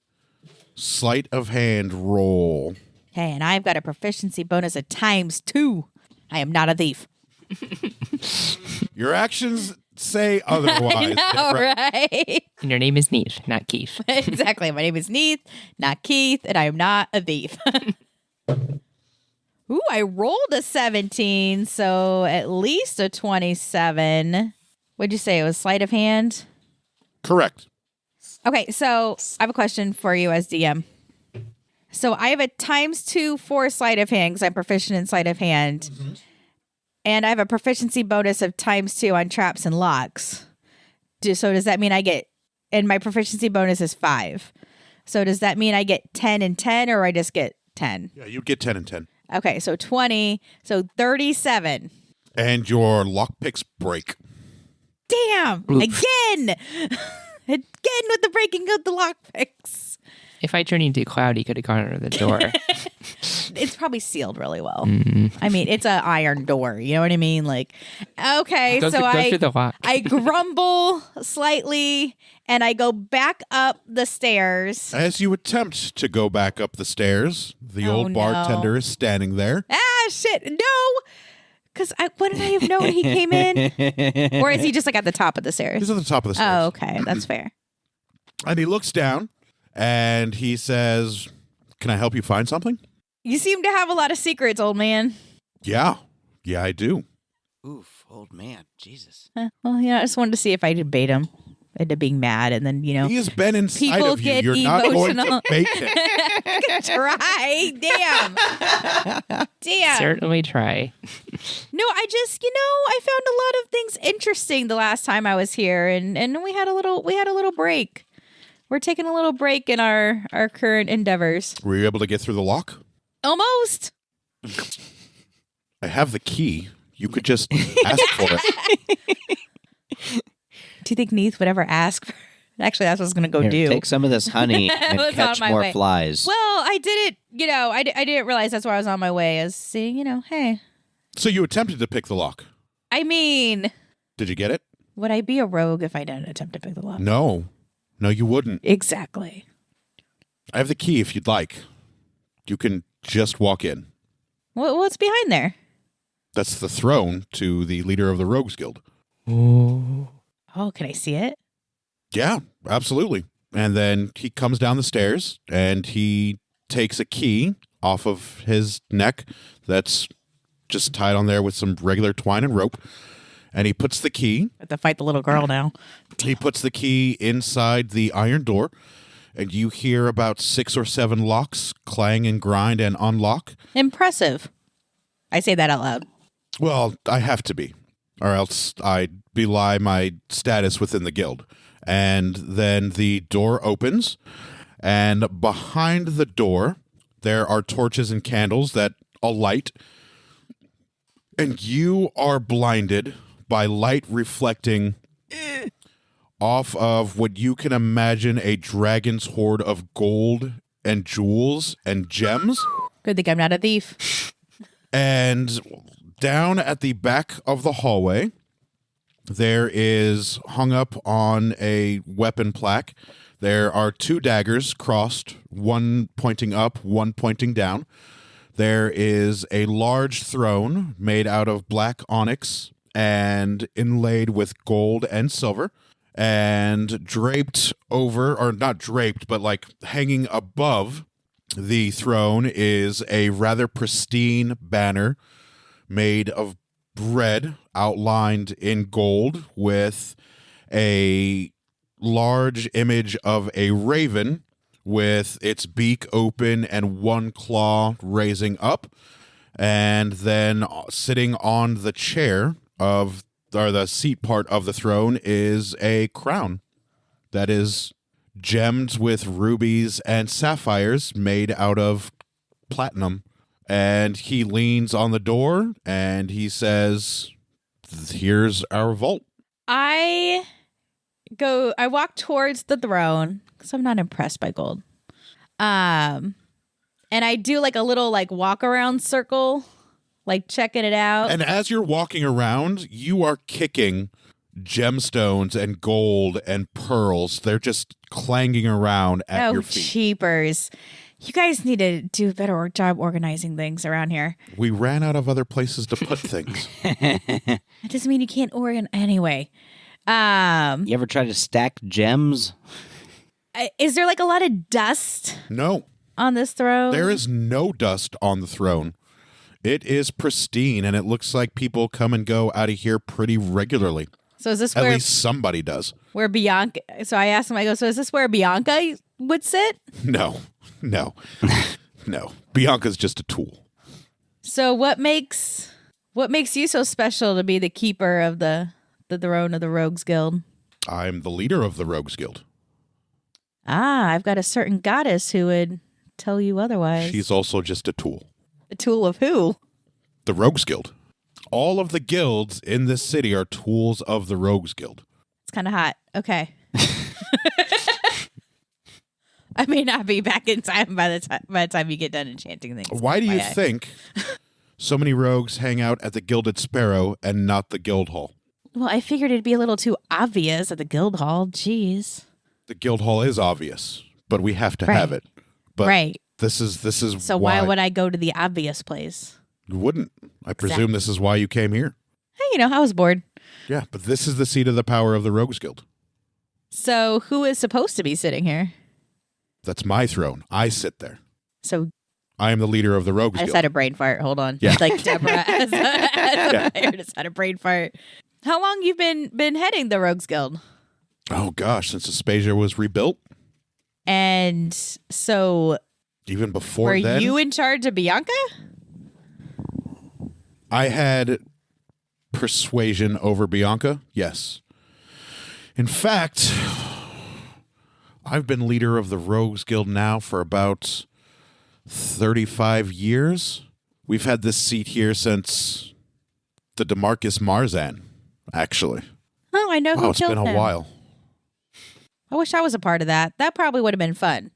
sleight of hand roll. Okay, and I've got a proficiency bonus of ×2. I am not a thief. Your actions say otherwise. All right. And your name is Neith, not Keith. Exactly. My name is Neith, not Keith, and I am not a thief. Ooh, I rolled a 17, so at least a 27. What'd you say? It was sleight of hand? Correct. Okay, so I have a question for you as DM. So I have a ×2 for sleight of hand because I'm proficient in sleight of hand. Mm-hmm. And I have a proficiency bonus of ×2 on traps and locks. So does that mean I get, and my proficiency bonus is 5. So does that mean I get 10 and 10 or I just get 10? Yeah, you'd get 10 and 10. Okay, so 20, so 37. And your lockpicks break. Damn! Oof. Again! Again with the breaking of the lockpicks. If I turned into Cloud, he could have gone under the door. It's probably sealed really well. Mm-hmm. I mean, it's an iron door. You know what I mean? Like, okay, Go so through the lock. I grumble slightly and I go back up the stairs. As you attempt to go back up the stairs, the Oh, old bartender no. is standing there. Ah, shit. No! Because wouldn't I have known he came in? Or is he just like at the top of the stairs? He's at the top of the stairs. Oh, okay. That's fair. And he looks down and he says, "Can I help you find something?" You seem to have a lot of secrets, old man. Yeah. Yeah, I do. Oof, old man. Jesus. Well, yeah, I just wanted to see if I could bait him into being mad and then, He has been inside People of you. get You're not going to emotional. bait him. try. Damn. Certainly try. No, I just, I found a lot of things interesting the last time I was here and we had a little break. We're taking a little break in our current endeavors. Were you able to get through the lock? Almost. I have the key. You could just ask for it. Do you think Neith would ever ask for Actually, that's what I was going to go Here, do. take some of this honey and was catch on my more way. flies. Well, I did it, I didn't realize that's where I was on my way as seeing, hey. So you attempted to pick the lock. I mean, Did you get it? would I be a rogue if I didn't attempt to pick the lock? No. No, you wouldn't. Exactly. I have the key if you'd like. You can just walk in. What's behind there? That's the throne to the leader of the Rogues Guild. Oh. Oh, can I see it? Yeah, absolutely. And then he comes down the stairs and he takes a key off of his neck that's just tied on there with some regular twine and rope. And he puts the key. I have to fight the little girl now. He puts the key inside the iron door. And you hear about 6 or 7 locks clang and grind and unlock. Impressive. I say that out loud. Well, I have to be, or else I'd belie my status within the guild. And then the door opens, and behind the door There are torches and candles that alight, and you are blinded by light reflecting off of what you can imagine a dragon's hoard of gold and jewels and gems. Good thing I'm not a thief. And down at the back of the hallway, there is hung up on a weapon plaque. There are 2 daggers crossed, one pointing up, one pointing down. There is a large throne made out of black onyx and inlaid with gold and silver. And draped over, or not draped, but like hanging above the throne is a rather pristine banner made of red outlined in gold with a large image of a raven with its beak open and one claw raising up, and then sitting on the chair of, or the seat part of the throne, is a crown that is gemmed with rubies and sapphires made out of platinum. And he leans on the door and he says, "Here's our vault." I walk towards the throne because I'm not impressed by gold. And I do like a little like walk around circle, like checking it out. And as you're walking around, you are kicking gemstones and gold and pearls. They're just clanging around at your feet. Cheapers. You guys need to do a better job organizing things around here. We ran out of other places to put things. That doesn't mean you can't organ anyway. You ever try to stack gems? Is there like a lot of dust No, on this throne? there is no dust on the throne. It is pristine, and it looks like people come and go out of here pretty regularly. So is this At where least somebody does. where Bianca? So I asked him. I go. So is this where Bianca would sit? No. Bianca's just a tool. So what makes you so special to be the keeper of the throne of the Rogues Guild? I'm the leader of the Rogues Guild. Ah, I've got a certain goddess who would tell you otherwise. She's also just a tool. a tool of who? The Rogues Guild. All of the guilds in this city are tools of the Rogues Guild. It's kind of hot. Okay. I may not be back in time by the time you get done enchanting things. Why do you think so many rogues hang out at the Gilded Sparrow and not the Guild Hall? Well, I figured it'd be a little too obvious at the guild hall. Jeez. The Guild Hall is obvious, but we have to have it. But right. This is So why would I go to the obvious place? You wouldn't. I presume this is why you came here. Hey, I was bored. Yeah, but this is the seat of the power of the Rogues Guild. So who is supposed to be sitting here? That's my throne. I sit there. So I am the leader of the Rogues I just Guild. had a brain fart. Hold on. Yeah. Like Deborah I just had a brain fart. How long you've been heading the Rogues Guild? Oh gosh, since Aspasia was rebuilt. And so Even before were then. you in charge of Bianca? I had persuasion over Bianca, yes. In fact, I've been leader of the Rogues Guild now for about 35 years. We've had this seat here since the DeMarcus Marzan, actually. Oh, I know who It's killed been a him. while. I wish I was a part of that. That probably would have been fun.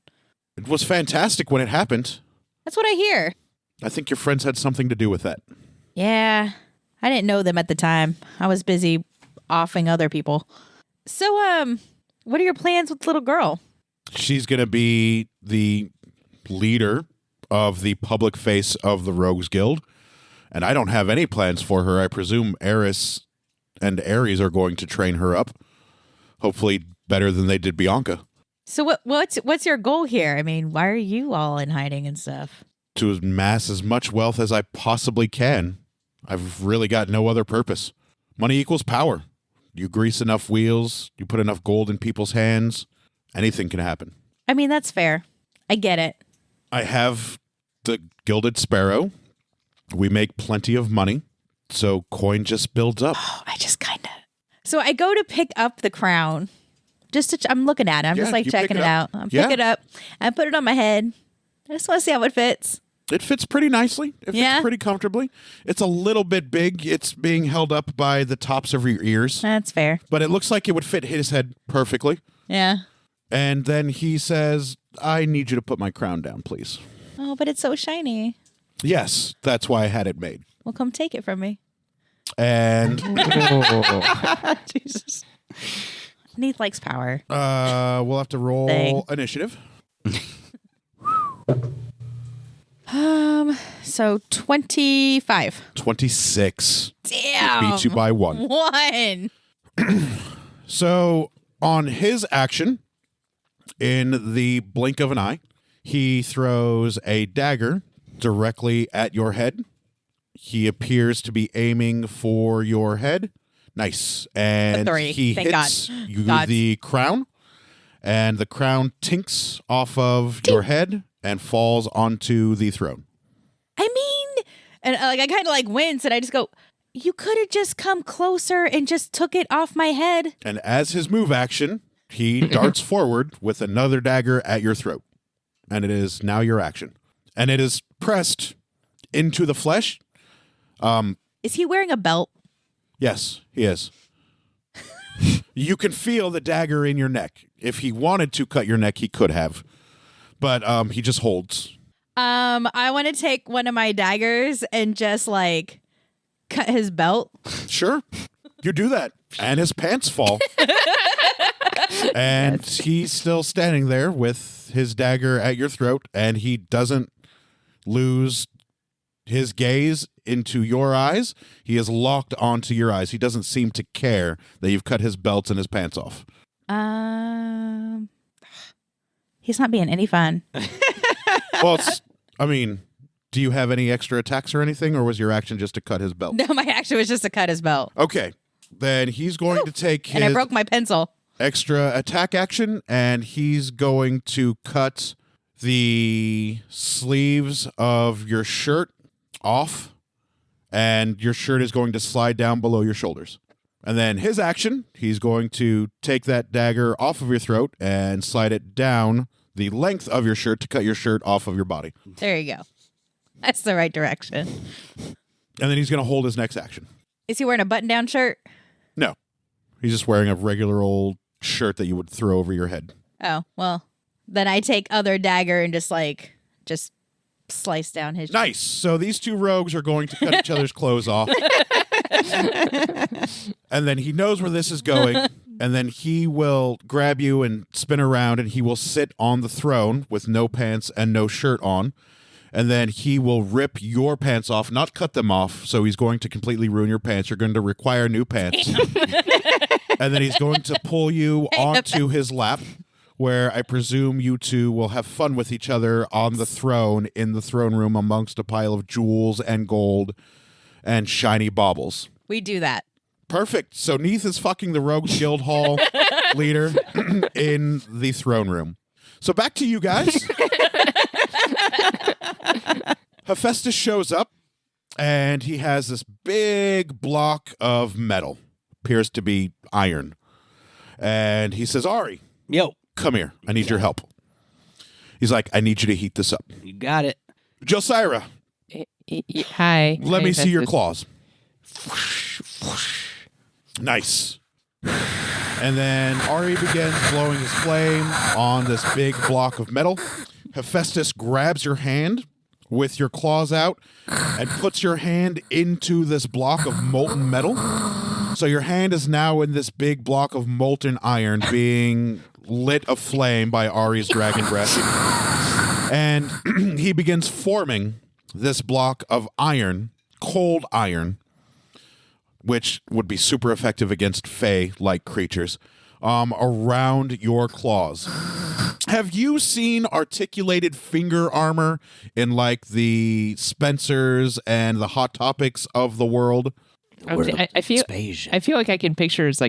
It was fantastic when it happened. That's what I hear. I think your friends had something to do with that. Yeah. I didn't know them at the time. I was busy offing other people. So, what are your plans with little girl? She's going to be the leader of the public face of the Rogues Guild, and I don't have any plans for her. I presume Eris and Ares are going to train her up, hopefully better than they did Bianca. So what's your goal here? I mean, why are you all in hiding and stuff? To amass as much wealth as I possibly can. I've really got no other purpose. Money equals power. You grease enough wheels, you put enough gold in people's hands, anything can happen. I mean, that's fair. I get it. I have the Gilded Sparrow. We make plenty of money, so coin just builds up. Oh, I just kind of. So I go to pick up the crown. I'm looking at it. I'm just like you pick checking it it up. out. I'm Yeah. pick it up. I put it on my head. I just want to see how it fits. It fits pretty nicely. It fits pretty comfortably. It's a little bit big. It's being held up by the tops of your ears. That's fair. But it looks like it would fit his head perfectly. Yeah. And then he says, I need you to put my crown down, please. Oh, but it's so shiny. Yes, that's why I had it made. Well, come take it from me. And Jesus. Neith likes power. we'll have to roll initiative. So 25. 26. Damn. Beats you by 1. 1. So on his action, in the blink of an eye, he throws a dagger directly at your head. He appears to be aiming for your head. Nice. And A 3. he Thank hits God. you God. the crown, and the crown tinks off of your head and falls onto the throne. I mean, and I kind of wince, and I just go, you could have just come closer and just took it off my head. And as his move action, he darts forward with another dagger at your throat. And it is now your action. And it is pressed into the flesh. Is he wearing a belt? Yes, he is. You can feel the dagger in your neck. If he wanted to cut your neck, he could have. But he just holds. I want to take one of my daggers and just cut his belt. Sure. You do that. And his pants fall. And he's still standing there with his dagger at your throat, and he doesn't lose his gaze into your eyes. He is locked onto your eyes. He doesn't seem to care that you've cut his belts and his pants off. He's not being any fun. Well, do you have any extra attacks or anything, or was your action just to cut his belt? No, my action was just to cut his belt. Okay. Then he's going to take his And I broke my pencil. extra attack action, and he's going to cut the sleeves of your shirt off, and your shirt is going to slide down below your shoulders. And then his action, he's going to take that dagger off of your throat and slide it down the length of your shirt to cut your shirt off of your body. There you go. That's the right direction. And then he's going to hold his next action. Is he wearing a button-down shirt? No. He's just wearing a regular old shirt that you would throw over your head. Oh, well, then I take other dagger and just slice down his Nice. So these two rogues are going to cut each other's clothes off. And then he knows where this is going. And then he will grab you and spin around, and he will sit on the throne with no pants and no shirt on. And then he will rip your pants off, not cut them off. So he's going to completely ruin your pants. You're going to require new pants. And then he's going to pull you onto his lap, where I presume you two will have fun with each other on the throne in the throne room amongst a pile of jewels and gold and shiny baubles. We do that. Perfect. So Neith is fucking the Rogues Guild Hall leader in the throne room. So back to you guys. Hephaestus shows up, and he has this big block of metal. Appears to be iron. And he says, Ari, Yo, come here. I need your help. He's like, I need you to heat this up. you got it. Josira, Hi. let me see your Hephaestus. claws. Nice. And then Ari begins blowing his flame on this big block of metal. Hephaestus grabs your hand with your claws out and puts your hand into this block of molten metal. So your hand is now in this big block of molten iron being lit aflame by Ari's dragon breath. And he begins forming this block of iron, cold iron, which would be super effective against Fae-like creatures, around your claws. Have you seen articulated finger armor in the Spencers and the Hot Topics of the world? Okay, I feel like I can picture it's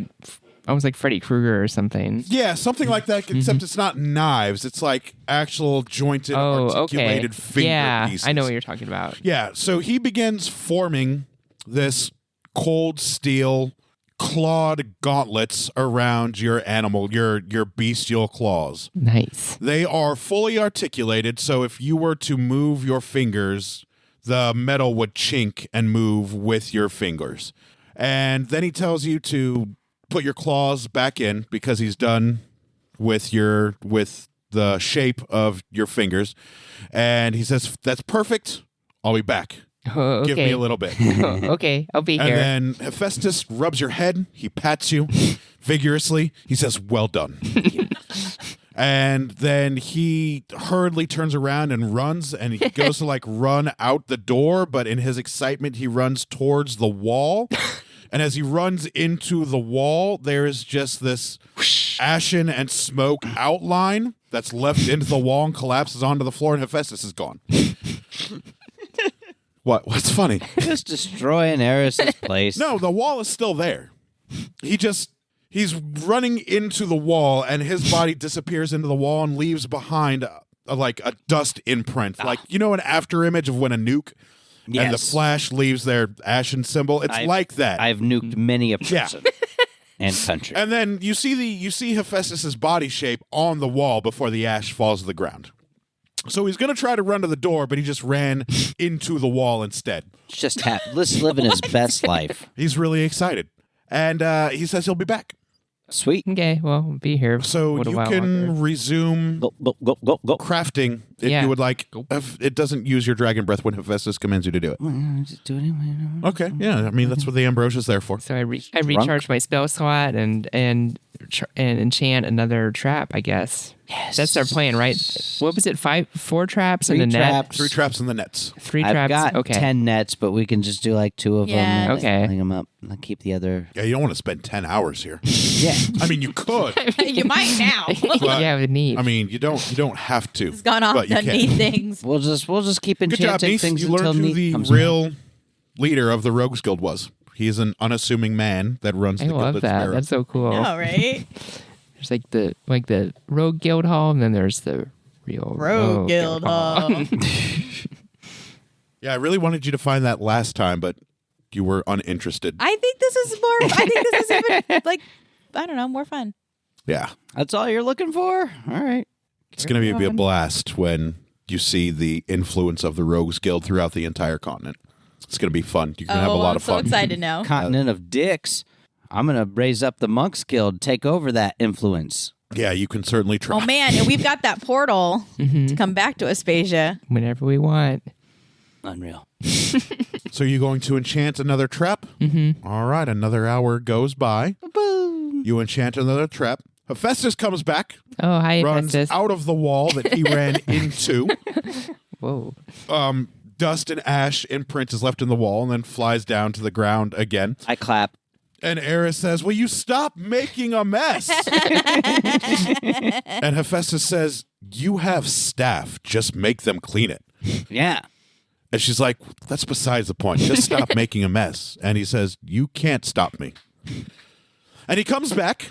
almost like Freddy Krueger or something. Yeah, something like that, except it's not knives. It's actual jointed, articulated finger pieces. I know what you're talking about. Yeah, so he begins forming this cold steel clawed gauntlets around your animal, your bestial claws. Nice. They are fully articulated, so if you were to move your fingers, the metal would chink and move with your fingers. And then he tells you to put your claws back in because he's done with the shape of your fingers. And he says, "That's perfect. I'll be back. Oh, okay. Give me a little bit." Okay, I'll be And here. then Hephaestus rubs your head. He pats you vigorously. He says, "Well done." And then he hurriedly turns around and runs, and he goes to run out the door, but in his excitement, he runs towards the wall. And as he runs into the wall, there is just this ashen and smoke outline that's left into the wall and collapses onto the floor, and Hephaestus is gone. What's funny? Just destroying Eris's place. No, the wall is still there. He's running into the wall, and his body disappears into the wall and leaves behind a dust imprint. Like, an after image of when a nuke and the flash leaves their ashen symbol. It's like that. I've nuked many a person and country. And then you see Hephaestus's body shape on the wall before the ash falls to the ground. So he's going to try to run to the door, but he just ran into the wall instead. Just living his best life. He's really excited. And he says he'll be back. Sweet. Okay, well, we'll be here. So for a you while can longer. resume Go. crafting if you would like. If it doesn't use your dragon breath when Hephaestus commands you to do it. Just do it anyway. Okay, yeah. I mean, that's what the Ambrosia's there for. So I recharge my spell slot and enchant another trap, I guess. Yes. That's our plan, right? What was it? 4 traps and Three a net? traps. 3 traps in the nets. 3 I've traps. got okay. 10 nets, but we can just do 2 of Yeah. them. Okay. Hang them up. I'll keep the other. Yeah, you don't want to spend 10 hours here. Yeah. I mean, you could. You might now. But, Yeah, with Neith. I mean, you don't have to. It's gone off but you the can. neat things. We'll just keep Good job, enchanting Neith. things You until learned who Neith the comes real leader of the Rogues Guild was. He is an unassuming man that runs I the love Gilded that. Sparrow. That's so cool. All right. There's the Rogue Guild Hall, and then there's the real Rogue Guild Hall. Yeah, I really wanted you to find that last time, but you were uninterested. I think this is even I don't know, more fun. Yeah. That's all you're looking for? All right. It's going to be a blast when you see the influence of the Rogues Guild throughout the entire continent. It's going to be fun. You're going to have a lot of so fun. excited now. Continent of dicks. I'm going to raise up the Monks Guild, take over that influence. Yeah, you can certainly try. Oh man, and we've got that portal to come back to Aspasia. Whenever we want. Unreal. So you're going to enchant another trap? Mm-hmm. All right, another hour goes by. Boom. You enchant another trap. Hephaestus comes back, Oh, hi, runs Hephaestus. out of the wall that he ran into. Whoa. Dust and ash imprint is left in the wall and then flies down to the ground again. I clap. And Eris says, "Will you stop making a mess?" And Hephaestus says, "You have staff. Just make them clean it." Yeah. And she's like, "That's besides the point. Just stop making a mess." And he says, "You can't stop me." And he comes back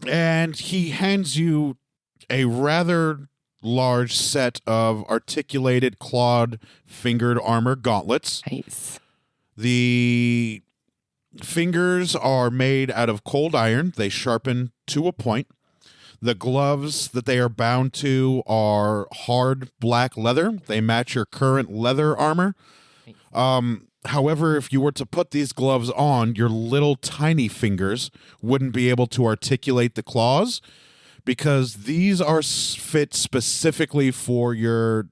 and he hands you a rather large set of articulated clawed fingered armor gauntlets. Nice. The fingers are made out of cold iron. They sharpen to a point. The gloves that they are bound to are hard black leather. They match your current leather armor. However, if you were to put these gloves on, your little tiny fingers wouldn't be able to articulate the claws because these are fit specifically for your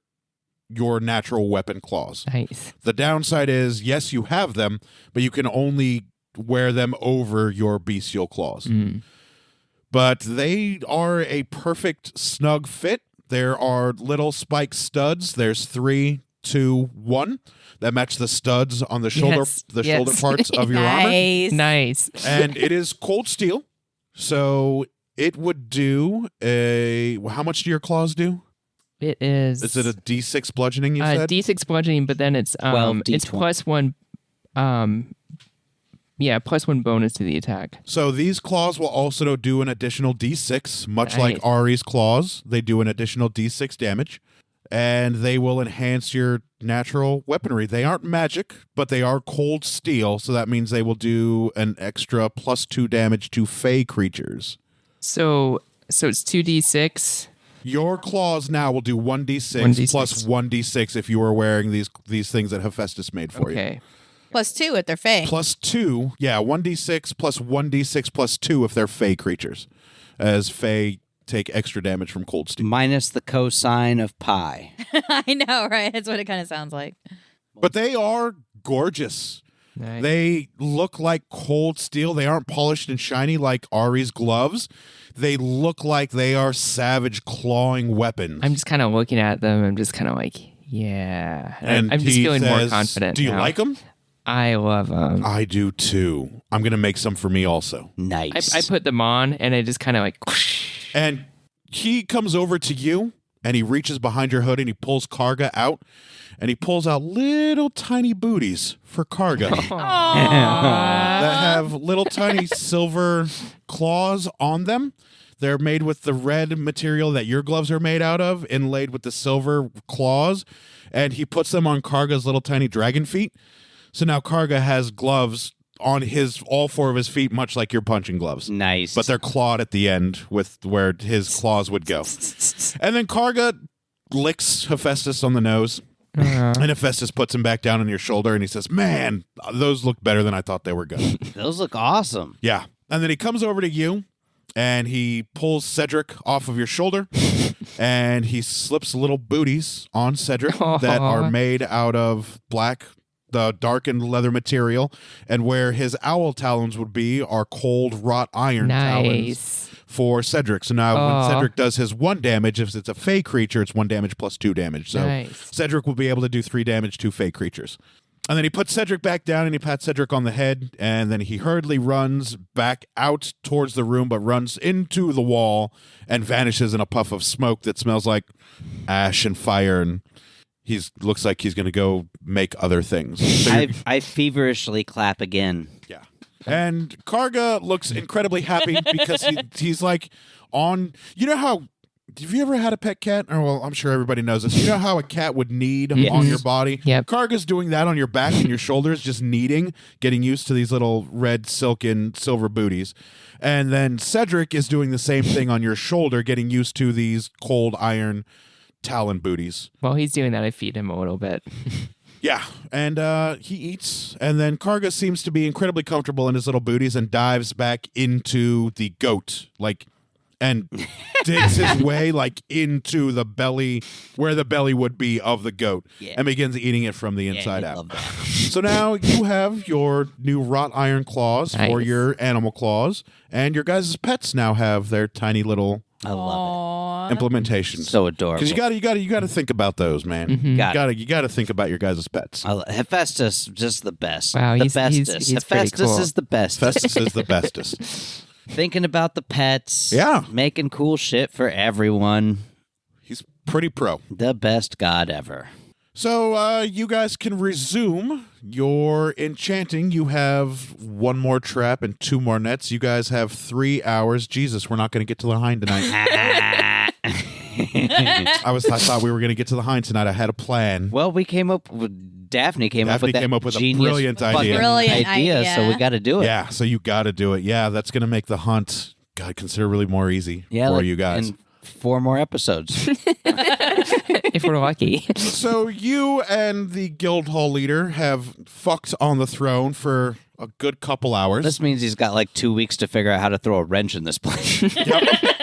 natural weapon claws. Nice. The downside is, yes, you have them, but you can only wear them over your bestial claws. But they are a perfect snug fit. There are little spike studs. There's 3, 2, 1 that match the studs on the shoulder, Yes. shoulder parts of your armor. Nice. Nice. And it is cold steel, so it would do a. How much do your claws do? It is. Is it a D6 bludgeoning? You said D6 bludgeoning, but then it's 12 it's D20. +1. Yeah, +1 bonus to the attack. So these claws will also do an additional D6, much Nice. like Ari's claws. They do an additional D6 damage. and they will enhance your natural weaponry. They aren't magic, but they are cold steel, so that means they will do an extra +2 damage to fey creatures. So it's 2d6. Your claws now will do 1d6, 1d6 plus 1d6 if you are wearing these things that Hephaestus made for you. Okay. +2 if they're fey. +2, yeah, 1d6 plus 1d6 plus 2 if they're fey creatures, as fey take extra damage from cold steel. Minus the cosine of pi. I know, right? That's what it kind of sounds like. But they are gorgeous. Nice. They look like cold steel. They aren't polished and shiny like Ari's gloves. They look like they are savage clawing weapons. I'm just kind of looking at them. I'm just kind of like, yeah. and I'm just he feeling more says, confident. Do you now. like them? I love them. I do too. I'm going to make some for me also. Nice. I put them on, and I just kind of like, whoosh. And he comes over to you, and he reaches behind your hood, and he pulls Kharga out, and he pulls out little tiny booties for Kharga that have little tiny silver claws on them. They're made with the red material that your gloves are made out of, inlaid with the silver claws, and he puts them on Karga's little tiny dragon feet. So now Kharga has gloves on all 4 of his feet, much like your punching gloves. Nice. But they're clawed at the end with where his claws would go. And then Kharga licks Hephaestus on the nose. And Hephaestus puts him back down on your shoulder, and he says, "Man, those look better than I thought they were going to." Those look awesome. Yeah. And then he comes over to you, and he pulls Cedric off of your shoulder, and he slips little booties on Cedric that are made out of the darkened leather material, and where his owl talons would be are cold wrought iron talons for Cedric. So now when Cedric does his 1 damage, if it's a fey creature, it's 1 damage plus 2 damage. So Nice. Cedric will be able to do 3 damage to fey creatures. And then he puts Cedric back down, and he pats Cedric on the head, and then he hurriedly runs back out towards the room, but runs into the wall and vanishes in a puff of smoke that smells like ash and fire, and looks like he's going to go make other things. So I feverishly clap again. yeah. And Kharga looks incredibly happy because he's like on... You know how... Have you ever had a pet cat? Or, well, I'm sure everybody knows this. You know how a cat would knead on your body? Yep. Karga's doing that on your back and your shoulders, just kneading, getting used to these little red silken silver booties. And then Cedric is doing the same thing on your shoulder, getting used to these cold iron talon booties. While he's doing that, I feed him a little bit. Yeah, and he eats, and then Kharga seems to be incredibly comfortable in his little booties and dives back into the goat, and digs his way into the belly, where the belly would be of the goat, and begins eating it from the inside out. Love that. So now you have your new wrought iron claws for Nice. your animal claws, and your guys' pets now have their tiny little I love implementations. it. So adorable. Because you got to think about those, man. You got to think about your guys' pets. Hephaestus, just the best. Wow, the he's bestest. pretty Hephaestus cool. is the best. Festus is the bestest. Thinking about the pets. Yeah. Making cool shit for everyone. He's pretty pro. The best god ever. So you guys can resume your enchanting. You have 1 more trap and 2 more nets. You guys have 3 hours. Jesus, we're not going to get to the hind tonight. I thought we were going to get to the hind tonight. I had a plan. Well, Daphne came up with that a genius brilliant idea. fucking Brilliant idea, idea. so we got to do it. Yeah, so you got to do it. Yeah, that's going to make the hunt, God, considerably more easy for you guys. And 4 more episodes. If we're lucky. So you and the guild hall leader have fucked on the throne for a good couple hours. This means he's got 2 weeks to figure out how to throw a wrench in this place.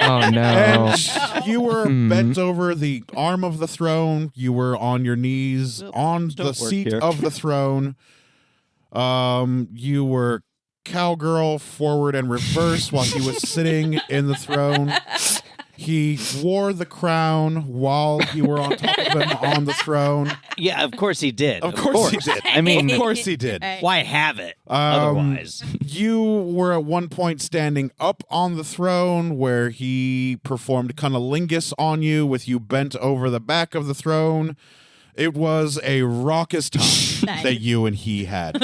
Oh, no. And you were bent over the arm of the throne. You were on your knees on the work seat here. of the throne. You were cowgirl forward and reverse while he was sitting in the throne. He wore the crown while you were on top of him on the throne. Yeah, of course he did. Of course he did. I mean, Of course he did. why have it otherwise? You were at one point standing up on the throne where he performed cunnilingus on you with you bent over the back of the throne. It was a raucous time that you and he had.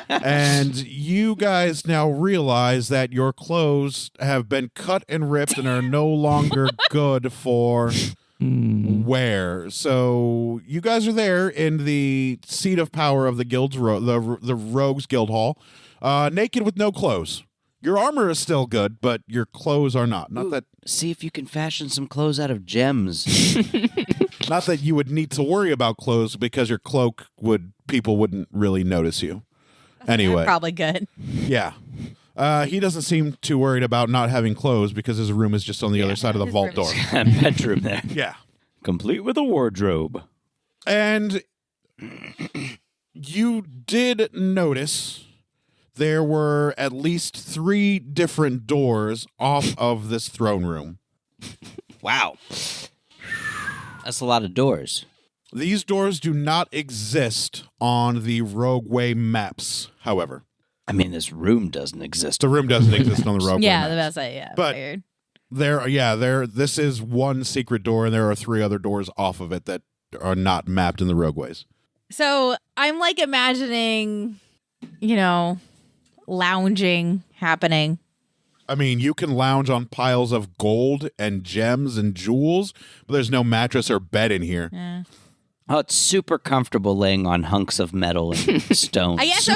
And you guys now realize that your clothes have been cut and ripped and are no longer good for Where? So you guys are there in the seat of power of the guild's the Rogues Guild Hall, naked with no clothes. Your armor is still good, but your clothes are not. Not that See if you can fashion some clothes out of gems. not that you would need to worry about clothes because your cloak people wouldn't really notice you. Anyway, Probably good. yeah. He doesn't seem too worried about not having clothes because his room is just on the other side of the vault door. Bedroom there. Yeah. Complete with a wardrobe. And you did notice there were at least 3 different doors off of this throne room. Wow. That's a lot of doors. These doors do not exist on the Rogue Way maps, however. I mean, this room doesn't exist. The room doesn't exist on the Rogue Way Yeah, maps. the best idea. But Weird. this is one secret door, and there are 3 other doors off of it that are not mapped in the Rogue Ways. So I'm like imagining, lounging happening. I mean, you can lounge on piles of gold and gems and jewels, but there's no mattress or bed in here. Yeah. Oh, it's super comfortable laying on hunks of metal and stone. I guess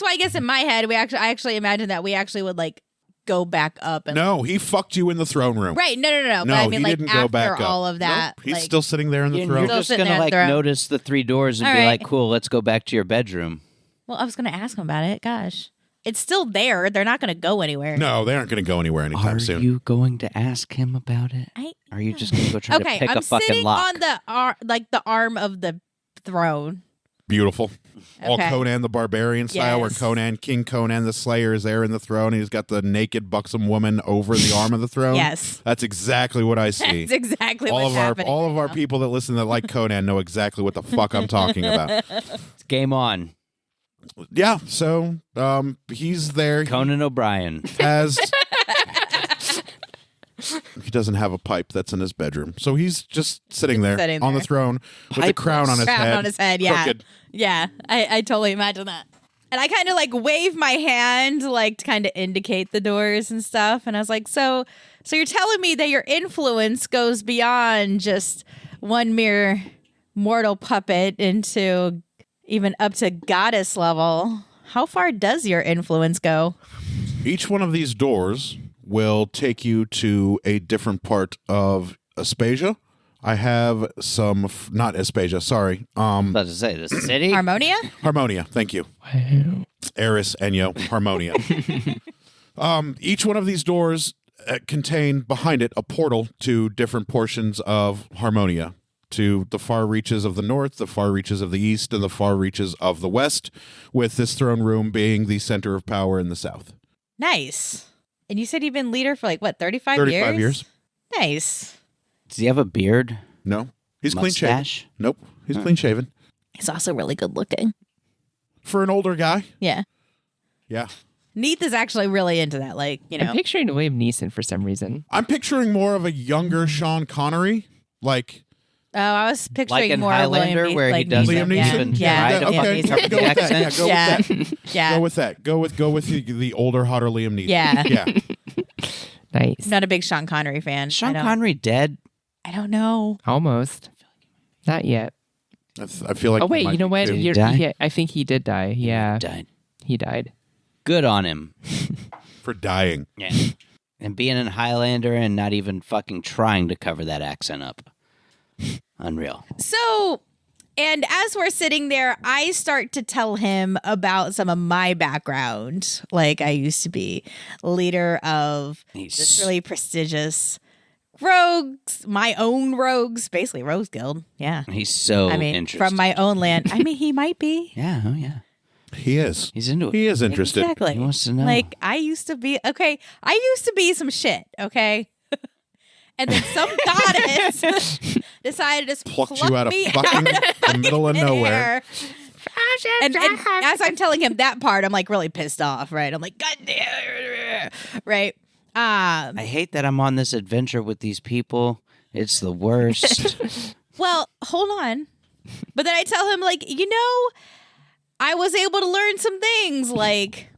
I guess in my head I actually imagine that we actually would like go back up and No, he fucked you in the throne room. right. No. No, But I mean, he like didn't after go back up. all of that, Nope, he's like, still sitting there in the You're throne. just sitting going to there like throne. notice the 3 doors and All be right. like, cool, let's go back to your bedroom. Well, I was going to ask him about it. Gosh, it's still there. They're not going to go anywhere. No, they aren't going to go anywhere anytime Are soon. you going to ask him about it? Are you just going to go try to Okay, pick I'm a fucking sitting lock? on the arm of the throne. Beautiful. All Okay. Conan the Barbarian style, where Yes. King Conan the Slayer is there in the throne. He's got the naked, buxom woman over the arm of the throne. Yes. That's exactly what I see. That's exactly all what's of our happening. all of our now. people that listen that like Conan know exactly what the fuck I'm talking about. Game on. Yeah, so he's there. Conan O'Brien. Has he doesn't have a pipe that's in his bedroom, so he's just sitting there sitting on the there. throne with the crown on his Crown head. on his head, yeah. Crooked. Yeah, I totally imagine that. And I kind of like wave my hand, like to kind of indicate the doors and stuff. And I was like, so you're telling me that your influence goes beyond just one mere mortal puppet into even up to goddess level. How far does your influence go? Each one of these doors will take you to a different part of Aspasia. I have some, not Aspasia, sorry. About to say, the city? Harmonia? Harmonia, thank you. Wow. Eris, Enyo, Harmonia. Each one of these doors contain behind it a portal to different portions of Harmonia, to the far reaches of the north, the far reaches of the east, and the far reaches of the west, with this throne room being the center of power in the south. Nice. And you said you've been leader for like, what, 35 years? 35 years. Nice. Does he have a beard? No. He's clean shaven. Mustache? Nope. He's clean shaven. He's also really good looking. For an older guy. Yeah. Yeah. Neith is actually really into that. Like, I'm picturing Liam Neeson for some reason. I'm picturing more of a younger Sean Connery. Like, Oh, I was picturing Like in more Highlander, William, where he like doesn't Liam yeah. Neeson? Yeah, try to Liam okay. Neeson. Go with that. Yeah, go Yeah. with that. Yeah. Go with that. Go with the older, hotter Liam Neeson. Yeah. Yeah. Nice. Not a big Sean Connery fan. Sean I don't- Connery dead? I don't know. Almost. Not yet. I feel like. Oh, wait, might you know be what? too. he die? Yeah, I think he did die. Yeah, Died. he died. Good on him. For dying. Yeah. And being in Highlander and not even fucking trying to cover that accent up. Unreal. So, and as we're sitting there, I start to tell him about some of my background. Like, I used to be leader of this really prestigious rogues, my own rogues, basically Rogues Guild. Yeah. He's so I mean, interested. from my own land. I mean, he might be. Yeah, oh yeah. He is. He's into it. He is interested. Exactly. He wants to know. Like, I used to be, okay, I used to be some shit, okay? And then some goddess decided to Plucked pluck you out of me fucking the middle of thin nowhere. air. And as I'm telling him that part, I'm like really pissed off, right? I'm like, God damn, right? I hate that I'm on this adventure with these people. It's the worst. Well, hold on. But then I tell him, like, I was able to learn some things, like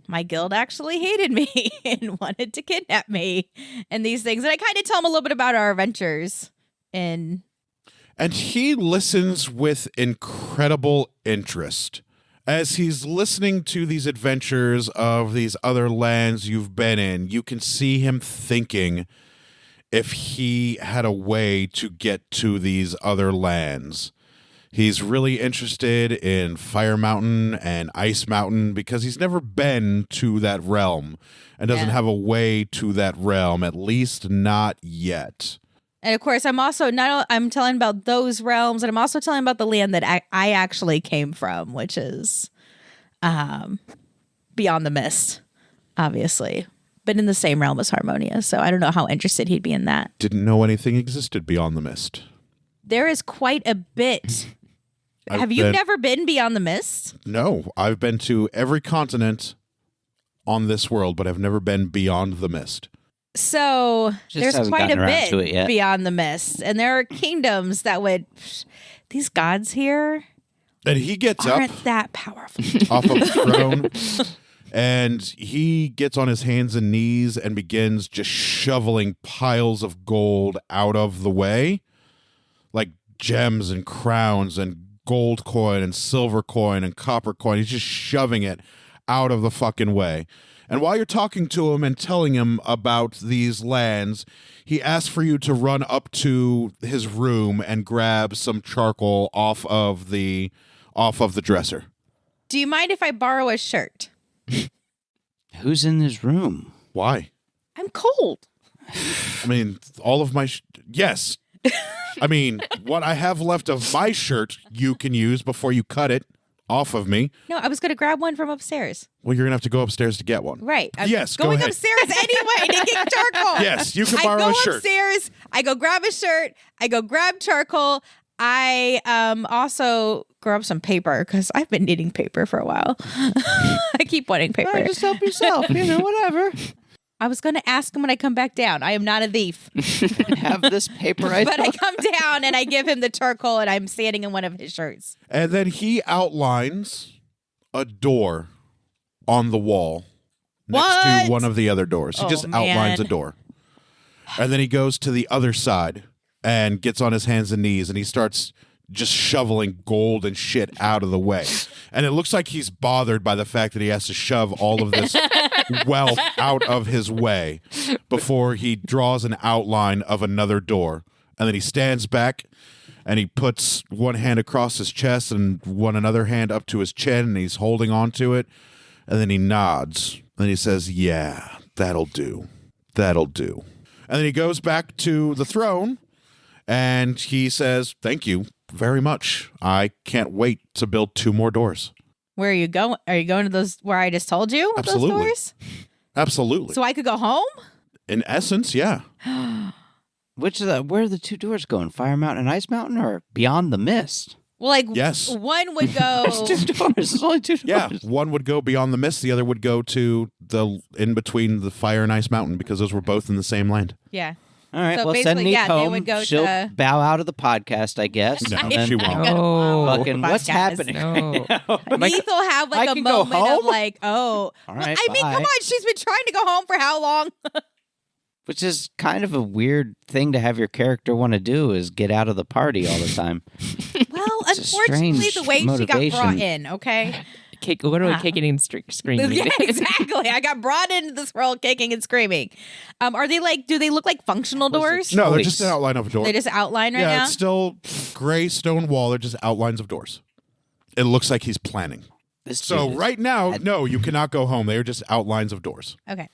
my guild actually hated me and wanted to kidnap me and these things. And I kind of tell him a little bit about our adventures And he listens with incredible interest. As he's listening to these adventures of these other lands you've been in, you can see him thinking if he had a way to get to these other lands. He's really interested in Fire Mountain and Ice Mountain because he's never been to that realm and doesn't have a way to that realm, at least not yet. of course, I'm telling about those realms, and I'm also telling about the land that I actually came from, which is Beyond the Mist, obviously, but in the same realm as Harmonia. So I don't know how interested he'd be in that. Didn't know anything existed beyond the mist. There is quite a bit. Have you never been Beyond the Mist? No, I've been to every continent on this world, but I've never been beyond the mist. So there's haven't quite a gotten around to it bit yet. beyond the mist, and there are kingdoms that would. These gods here And he gets up aren't that powerful. off of the throne, and he gets on his hands and knees and begins just shoveling piles of gold out of the way, like gems and crowns and gold coin and silver coin and copper coin. He's just shoving it out of the fucking way. And while you're talking to him and telling him about these lands, he asks for you to run up to his room and grab some charcoal off of the dresser. Do you mind if I borrow a shirt? Who's in his room? Why? I'm cold. I mean, all of my... yes. I mean, what I have left of my shirt you can use before you cut it off of me. No, I was going to grab one from upstairs. Well, you're going to have to go upstairs to get one. Right. I'm Yes, go going ahead. upstairs anyway to get charcoal. Yes, you can I borrow go a shirt. upstairs. I go grab a shirt. I go grab charcoal. I also grab some paper because I've been needing paper for a while. I keep wanting paper. Just help yourself, whatever. I was going to ask him when I come back down. I am not a thief. Have this paper right But I come down and I give him the charcoal and I'm standing in one of his shirts. And then he outlines a door on the wall next What? to one of the other doors. He Oh, just man. outlines a door. And then he goes to the other side and gets on his hands and knees and he starts just shoveling gold and shit out of the way. And it looks like he's bothered by the fact that he has to shove all of this wealth out of his way before he draws an outline of another door. And then he stands back and he puts one hand across his chest and another hand up to his chin and he's holding on to it. And then he nods and he says, "Yeah, that'll do. That'll do." And then he goes back to the throne and he says, "Thank you very much. I can't wait to build 2 more doors." Where are you going? Are you going to those where I just told you? Absolutely. Those doors? Absolutely. So I could go home? In essence, yeah. Where are the 2 doors going? Fire Mountain and Ice Mountain, or Beyond the Mist? Well, like Yes. one would go. There's 2 doors. There's only 2 doors. Yeah, one would go beyond the mist, the other would go to the in between the Fire and Ice Mountain because those were both in the same land. Yeah. All right. So Well, send basically, Neith yeah, they home. would go She'll to- bow out of the podcast, I guess. No, and then she won't. No. Fucking, what's Podcast. happening? No. Neith will have like I a can go moment of home? like, oh. All right, I mean, bye. come on. She's been trying to go home for how long? Which is kind of a weird thing to have your character want to do, is get out of the party all the time. Well, It's a unfortunately, strange the way she got motivation. brought in, okay? Literally kicking and screaming. Yeah, exactly. I got brought into this world kicking and screaming. Are they like, do they look like functional doors? No, they're Choice. just an outline of a door. They just outline right yeah, now? it's still gray stone wall. They're just outlines of doors. It looks like he's planning. This So dude is- right now, no, you cannot go home. They are just outlines of doors. Okay.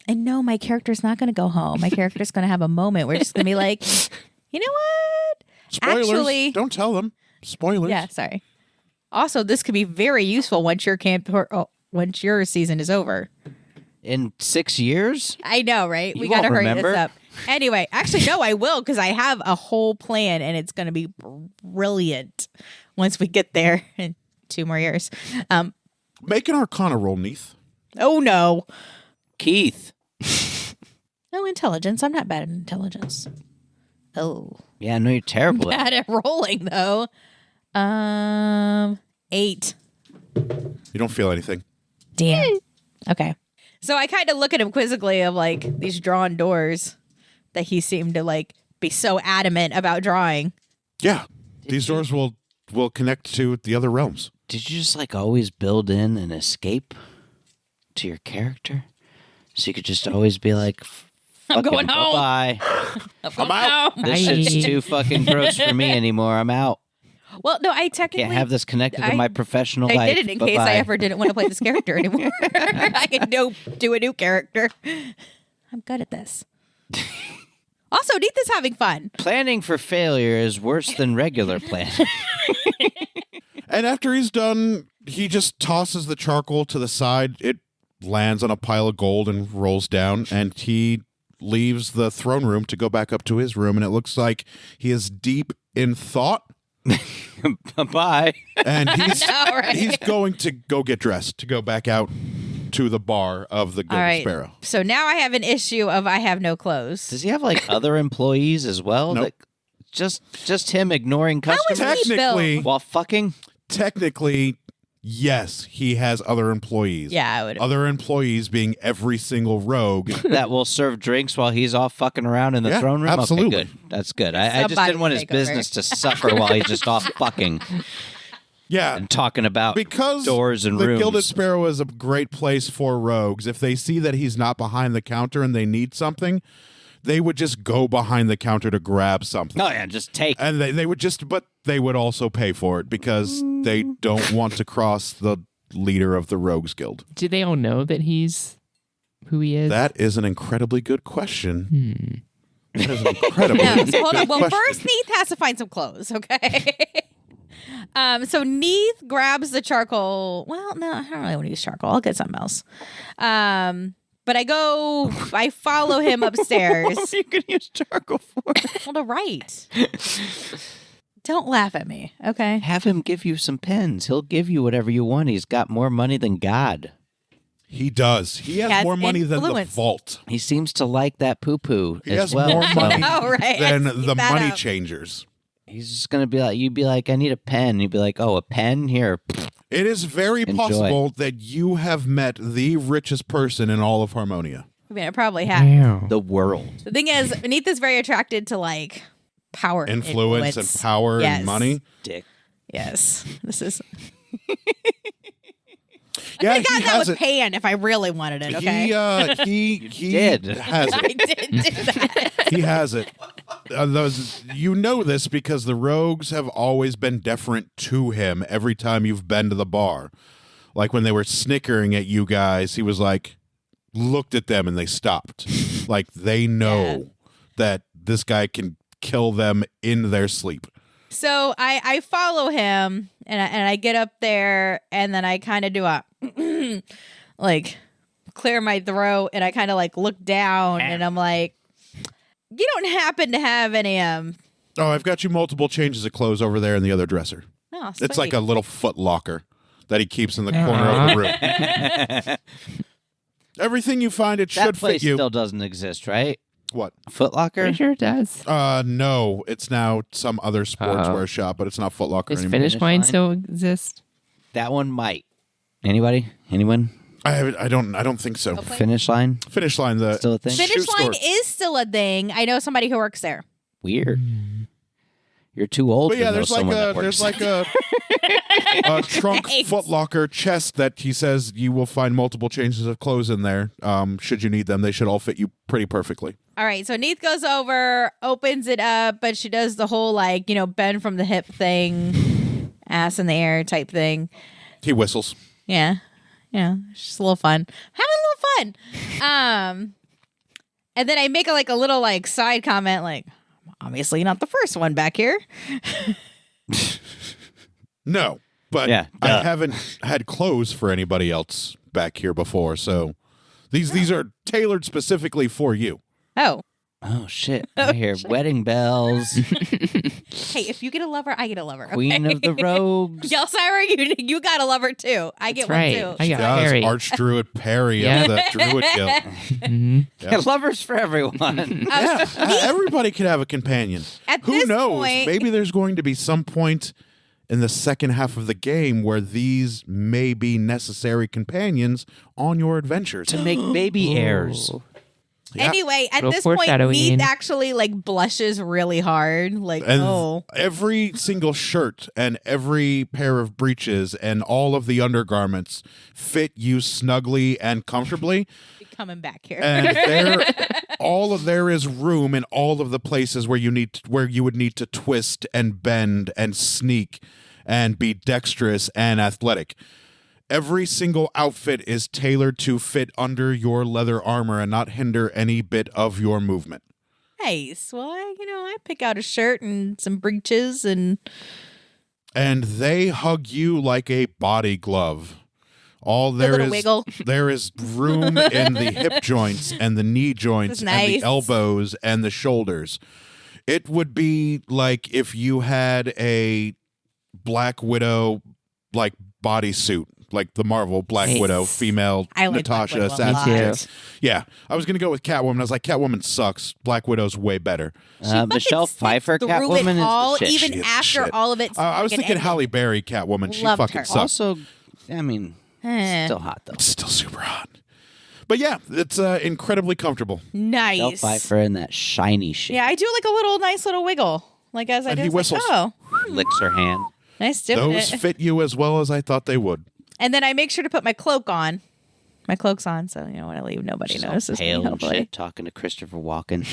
And no, my character's not going to go home. My character's going to have a moment where it's going to be like, you know what? Spoilers. Actually- Don't tell them. Spoilers. Yeah, sorry. Also, this could be very useful once once your season is over. in 6 years? I know, right? You We got to won't hurry remember. this up. Anyway, actually, no, I will because I have a whole plan and it's going to be brilliant once we get there in 2 more years. Make an Arcana roll, Neith. Oh, no. Keith. No intelligence. I'm not bad at intelligence. Oh. Yeah, no, you're terrible. at Bad at rolling, though. 8. You don't feel anything. Damn. Okay. So I kind of look at him quizzically of like these drawn doors that he seemed to like be so adamant about drawing. Yeah. These doors will connect to the other realms. Did you just like always build in an escape to your character? So you could just always be like, I'm going home. Bye. I'm out. This shit's too fucking gross for me anymore. I'm out. Well, no, I technically Can't have this connected to my professional life. I did it in case I ever didn't want to play this character anymore. I can do a new character. I'm good at this. Also, Neith is having fun. Planning for failure is worse than regular planning. And after he's done, he just tosses the charcoal to the side. It lands on a pile of gold and rolls down, and he leaves the throne room to go back up to his room, and it looks like he is deep in thought. Bye. And he's right? he's going to go get dressed to go back out to the bar of the Gilded Sparrow. So now I have an issue of I have no clothes. Does he have like other employees as well? Nope. Just him ignoring customers Technically, while fucking? technically, yes, he has other employees. Yeah, I would. Other employees being every single rogue. That will serve drinks while he's off fucking around in the Yeah, throne room? absolutely. Okay, good. That's good. I just Somebody didn't want his take over. business to suffer while he's just off fucking Yeah. and talking about Because doors and the rooms. Gilded Sparrow is a great place for rogues. If they see that he's not behind the counter and they need something, they would just go behind the counter to grab something. Oh, yeah, just take. And they would just, but they would also pay for it because they don't want to cross the leader of the Rogues Guild. Do they all know that he's who he is? That is an incredibly good question. That is an incredibly No, so hold on. good Well, question. first Neith has to find some clothes, okay? So Neith grabs the charcoal. Well, no, I don't really want to use charcoal. I'll get something else. But I follow him upstairs. You can use charcoal for. Well, to write. Don't laugh at me, okay? Have him give you some pens. He'll give you whatever you want. He's got more money than God. He does. He has Has more money than the influence. vault. He seems to like that poo-poo He as has well. more money know, right? than I see the that money up. changers. He's just going to be like, you'd be like, I need a pen. You'd be like, oh, a pen? Here. It is very Enjoy. possible that you have met the richest person in all of Harmonia. I mean, I probably have. Damn. The world. The thing is, Neith is very attracted to like power, Influence and power Yes. and money. Dick. Yes, this is. Yeah, I he got that has with it. Pan if I really wanted it. Okay, He did. has I it. did do that. He has it. You know this because the rogues have always been deferent to him every time you've been to the bar. Like when they were snickering at you guys, he was like, looked at them and they stopped. Like they know that this guy can kill them in their sleep. So I follow him and I get up there and then I kind of do a like clear my throat and I kind of like look down and I'm like, you don't happen to have any Oh, I've got you multiple changes of clothes over there in the other dresser. Oh, It's like sweet. a little foot locker that he keeps in the corner of the room. Everything you find, it That should place fit you. still doesn't exist, right? What? Foot Locker? Pretty sure it does. No, it's now some other sportswear shop, but it's not Foot Locker Does anymore. Finish Finish Line Line? still exist? That one might. Anybody? Anyone? I don't think so. Okay. Finish Line? Finish Line, the Still a thing? Shoe Finish Line store. is still a thing. I know somebody who works there. Weird. You're too old But to yeah, know someone that works. there's like a trunk Thanks. Foot Locker chest that he says you will find multiple changes of clothes in there. Should you need them, they should all fit you pretty perfectly. All right, so Neith goes over, opens it up, but she does the whole like, bend from the hip thing, ass in the air type thing. He whistles. Yeah. Yeah. It's just a little fun. Having a little fun. And then I make a little like side comment like, obviously not the first one back here. No, but Yeah, I duh. haven't had clothes for anybody else back here before, so these are tailored specifically for you. Oh. Oh, shit. I hear wedding bells. Hey, if you get a lover, I get a lover. Queen okay? of the Rogues. Yelcira, you got a lover too. I get right. one too. I got Yes, Harry. Archdruid Perry Yeah. of the Druid Guild. Mhm. Yeah, lovers for everyone. Yeah, everybody could have a companion. At Who this knows? point- Maybe there's going to be some point in the second half of the game where these may be necessary companions on your adventures. to make baby heirs. Yeah. Anyway, at Little this point, foreshadowing. Neith actually like blushes really hard. Like, And oh. every single shirt and every pair of breeches and all of the undergarments fit you snugly and comfortably. Be coming back here. And there is room in all of the places where you would need to twist and bend and sneak and be dexterous and athletic. Every single outfit is tailored to fit under your leather armor and not hinder any bit of your movement. Nice. Well, I pick out a shirt and some breeches and They hug you like a body glove. All a there little is wiggle. there is room in the hip joints and the knee joints That's and the nice. elbows and the shoulders. It would be like if you had a Black Widow like bodysuit, like the Marvel Black Nice. Widow female I like Black Natasha Widow a Assassin. lot. too. Yeah, I was gonna go with Catwoman. I was like, Catwoman sucks. Black Widow's way better. Michelle Fucking Pfeiffer sits through Catwoman it all, is the shit. even She is the after shit. all of it. I was thinking Halle Berry Catwoman. She Loved fucking her. sucks. Also, I mean, still hot though. Still super hot. But yeah, it's incredibly comfortable. Nice. Michelle Pfeiffer in that shiny shit. Yeah, I do like a little nice little wiggle. Like as I And do, he it's like, whistles. oh, Licks her hand. nice doing Those it. fit you as well as I thought they would. And then I make sure to put my cloak on. My cloak's on, so when I leave, nobody She's all notices me. pale and Hopefully, shit, talking to Christopher Walken.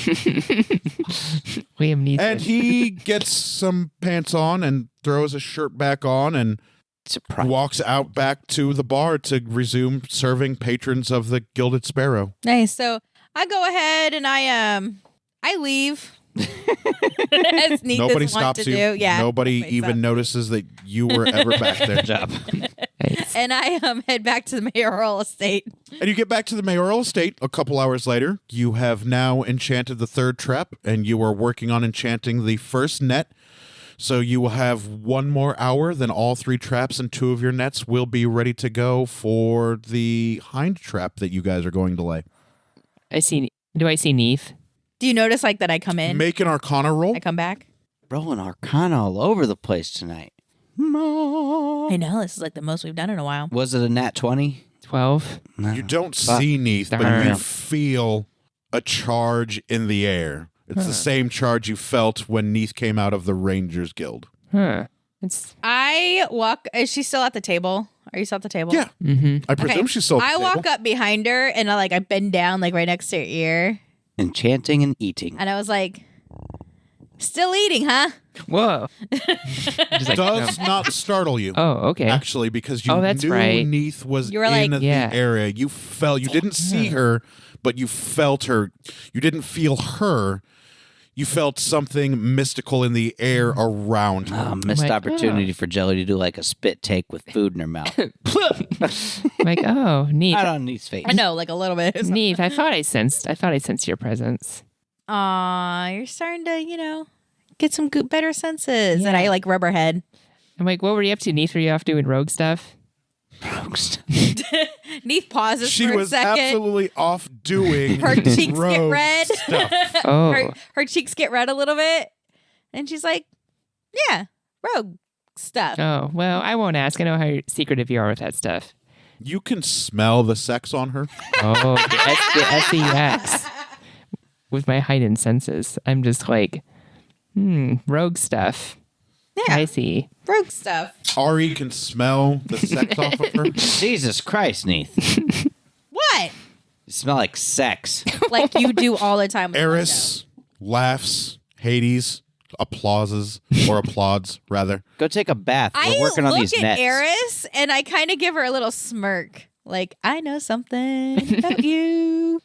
Liam Neeson. And he gets some pants on and throws a shirt back on and Surprise. walks out back to the bar to resume serving patrons of the Gilded Sparrow. nice. So I go ahead and I leave. As Neith Nobody is wont stops to you. do. Yeah. Nobody Nobody even stops. notices that you were ever back there. Good job. Nice. And I head back to the mayoral estate. And you get back to the mayoral estate a couple hours later. You have now enchanted the third trap, and you are working on enchanting the first net. So you will have one more hour, then all three traps and two of your nets will be ready to go for the hind trap that you guys are going to lay. Do I see Neith? Do you notice like that I come in? Make an Arcana roll. I come back. Rolling Arcana all over the place tonight. I know this is like the most we've done in a while. Was it a nat 20? 12. You don't see Neith, but you Darn. feel a charge in the air. It's the same charge you felt when Neith came out of the Rangers Guild. Huh. It's I walk. Is she still at the table? Are you still at the table? Yeah. I presume she's still at the I table. walk up behind her and I bend down like right next to her ear, Enchanting and eating. and I was like, "Still eating, huh?" whoa. Just like, Does not startle you. oh, okay. Actually, because you Oh, that's knew right. Neith was You were in like- the Yeah. area. You didn't see her, but you felt her. You didn't feel her. You felt something mystical in the air around her. Missed Like, opportunity for Jelly to do like a spit take with food in her mouth. Like, oh, Neith. Not on Neith's face. I know, like a little bit. Neith, I thought I sensed your presence. Aw, you're starting to, get some good, better senses. Yeah. And I rub her head. I'm like, what were you up to, Neith? Were you off doing rogue stuff? Neith pauses She for a was second. absolutely off doing Her cheeks get rogue red. stuff. Oh, her cheeks get red a little bit, and she's like, "Yeah, rogue stuff." oh. Well, I won't ask. I know how secretive you are with that stuff. You can smell the sex on her. Oh, the SEX. With my heightened senses, I'm just like, rogue stuff. Yeah, I see. rogue stuff. Ari can smell the sex off of her. Jesus Christ, Neith. What? You smell like sex. Like you do all the time. With Eris laughs. Hades applauses or applauds rather. Go take a bath. I We're working look on these at nets. Eris and I kind of give her a little smirk, like I know something about you.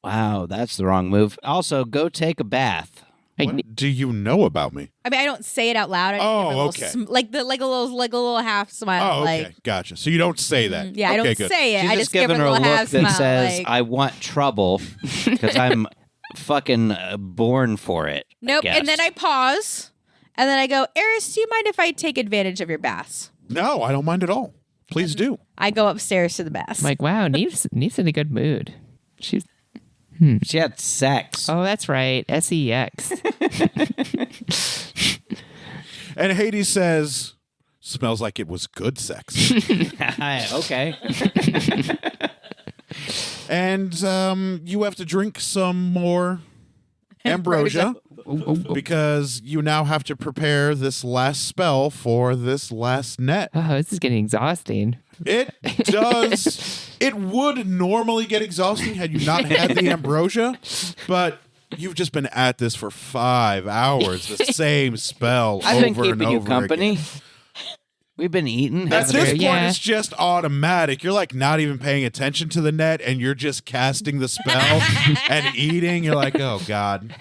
Wow, that's the wrong move. Also, go take a bath. What do you know about me? I mean, I don't say it out loud. I just Oh, give her a little okay. like a little half smile. Oh, okay. Like, Gotcha. So you don't say that. yeah, I Okay, don't good. say it. She's I just just give her giving a her a little look half that smile. says, like, "I want trouble because I'm fucking born for it." nope. guess. And then I pause, and then I go, Eris, do you mind if I take advantage of your baths? No, I don't mind at all. Please do. I go upstairs to the baths. I'm like, wow, Neith's in a good mood. She's. She had sex. Oh, that's right. SEX. And Hades says, smells like it was good sex. Okay. And you have to drink some more ambrosia because you now have to prepare this last spell for this last net. Oh, this is getting exhausting. It does. It would normally get exhausting had you not had the ambrosia, but you've just been at this for 5 hours, the same spell I've been over and keeping you over company. again. We've been eating. At this point, Yeah. it's just automatic. You're like not even paying attention to the net, and you're just casting the spell and eating. You're like, oh God.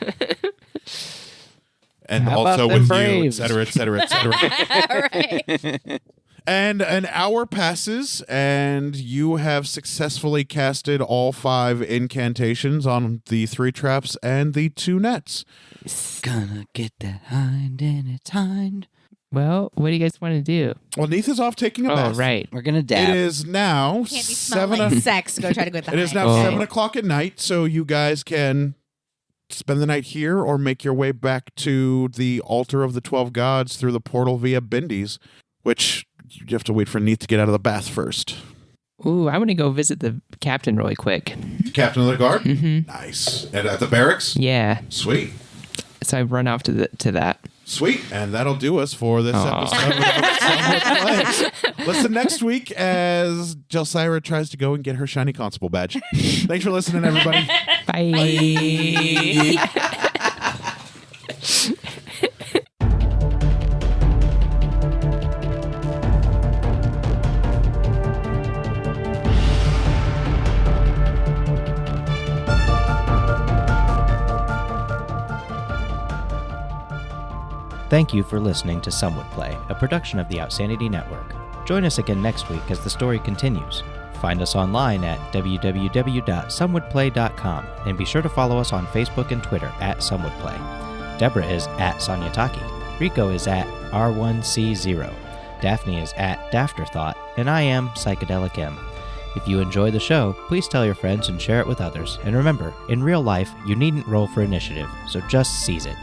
And How also about them with you, et Braves? cetera, et cetera, et cetera. Right. And an hour passes, and you have successfully casted all 5 incantations on the 3 traps and the 2 nets. Gonna get that hind in its hind. Well, what do you guys want to do? Well, Neith is off taking a Oh, bath. right. We're gonna It dab. is now Can't be smelling 7 like sex. Go try to go with the It is hind. now Oh. 7 o'clock at night, so you guys can spend the night here or make your way back to the altar of the 12 gods through the portal via Bindies, which you have to wait for Neith to get out of the bath first. Ooh, I want to go visit the captain really quick. Captain of the guard? Mm-hmm. Nice. And at the barracks? Yeah. Sweet. So I run off to that. Sweet. And that'll do us for this Aw. episode of Somewhat Play. Listen next week as Jelsira tries to go and get her shiny constable badge. Thanks for listening, everybody. Bye. Thank you for listening to Some Would Play, a production of the Outsanity Network. Join us again next week as the story continues. Find us online at www.somewouldplay.com and be sure to follow us on Facebook and Twitter at SomeWould Deborah is at Sonyataki. Rico is at R1C0. Daphne is at Dafterthought, and I am Psychedelic M. If you enjoy the show, please tell your friends and share it with others. And remember, in real life, you needn't roll for initiative, so just seize it.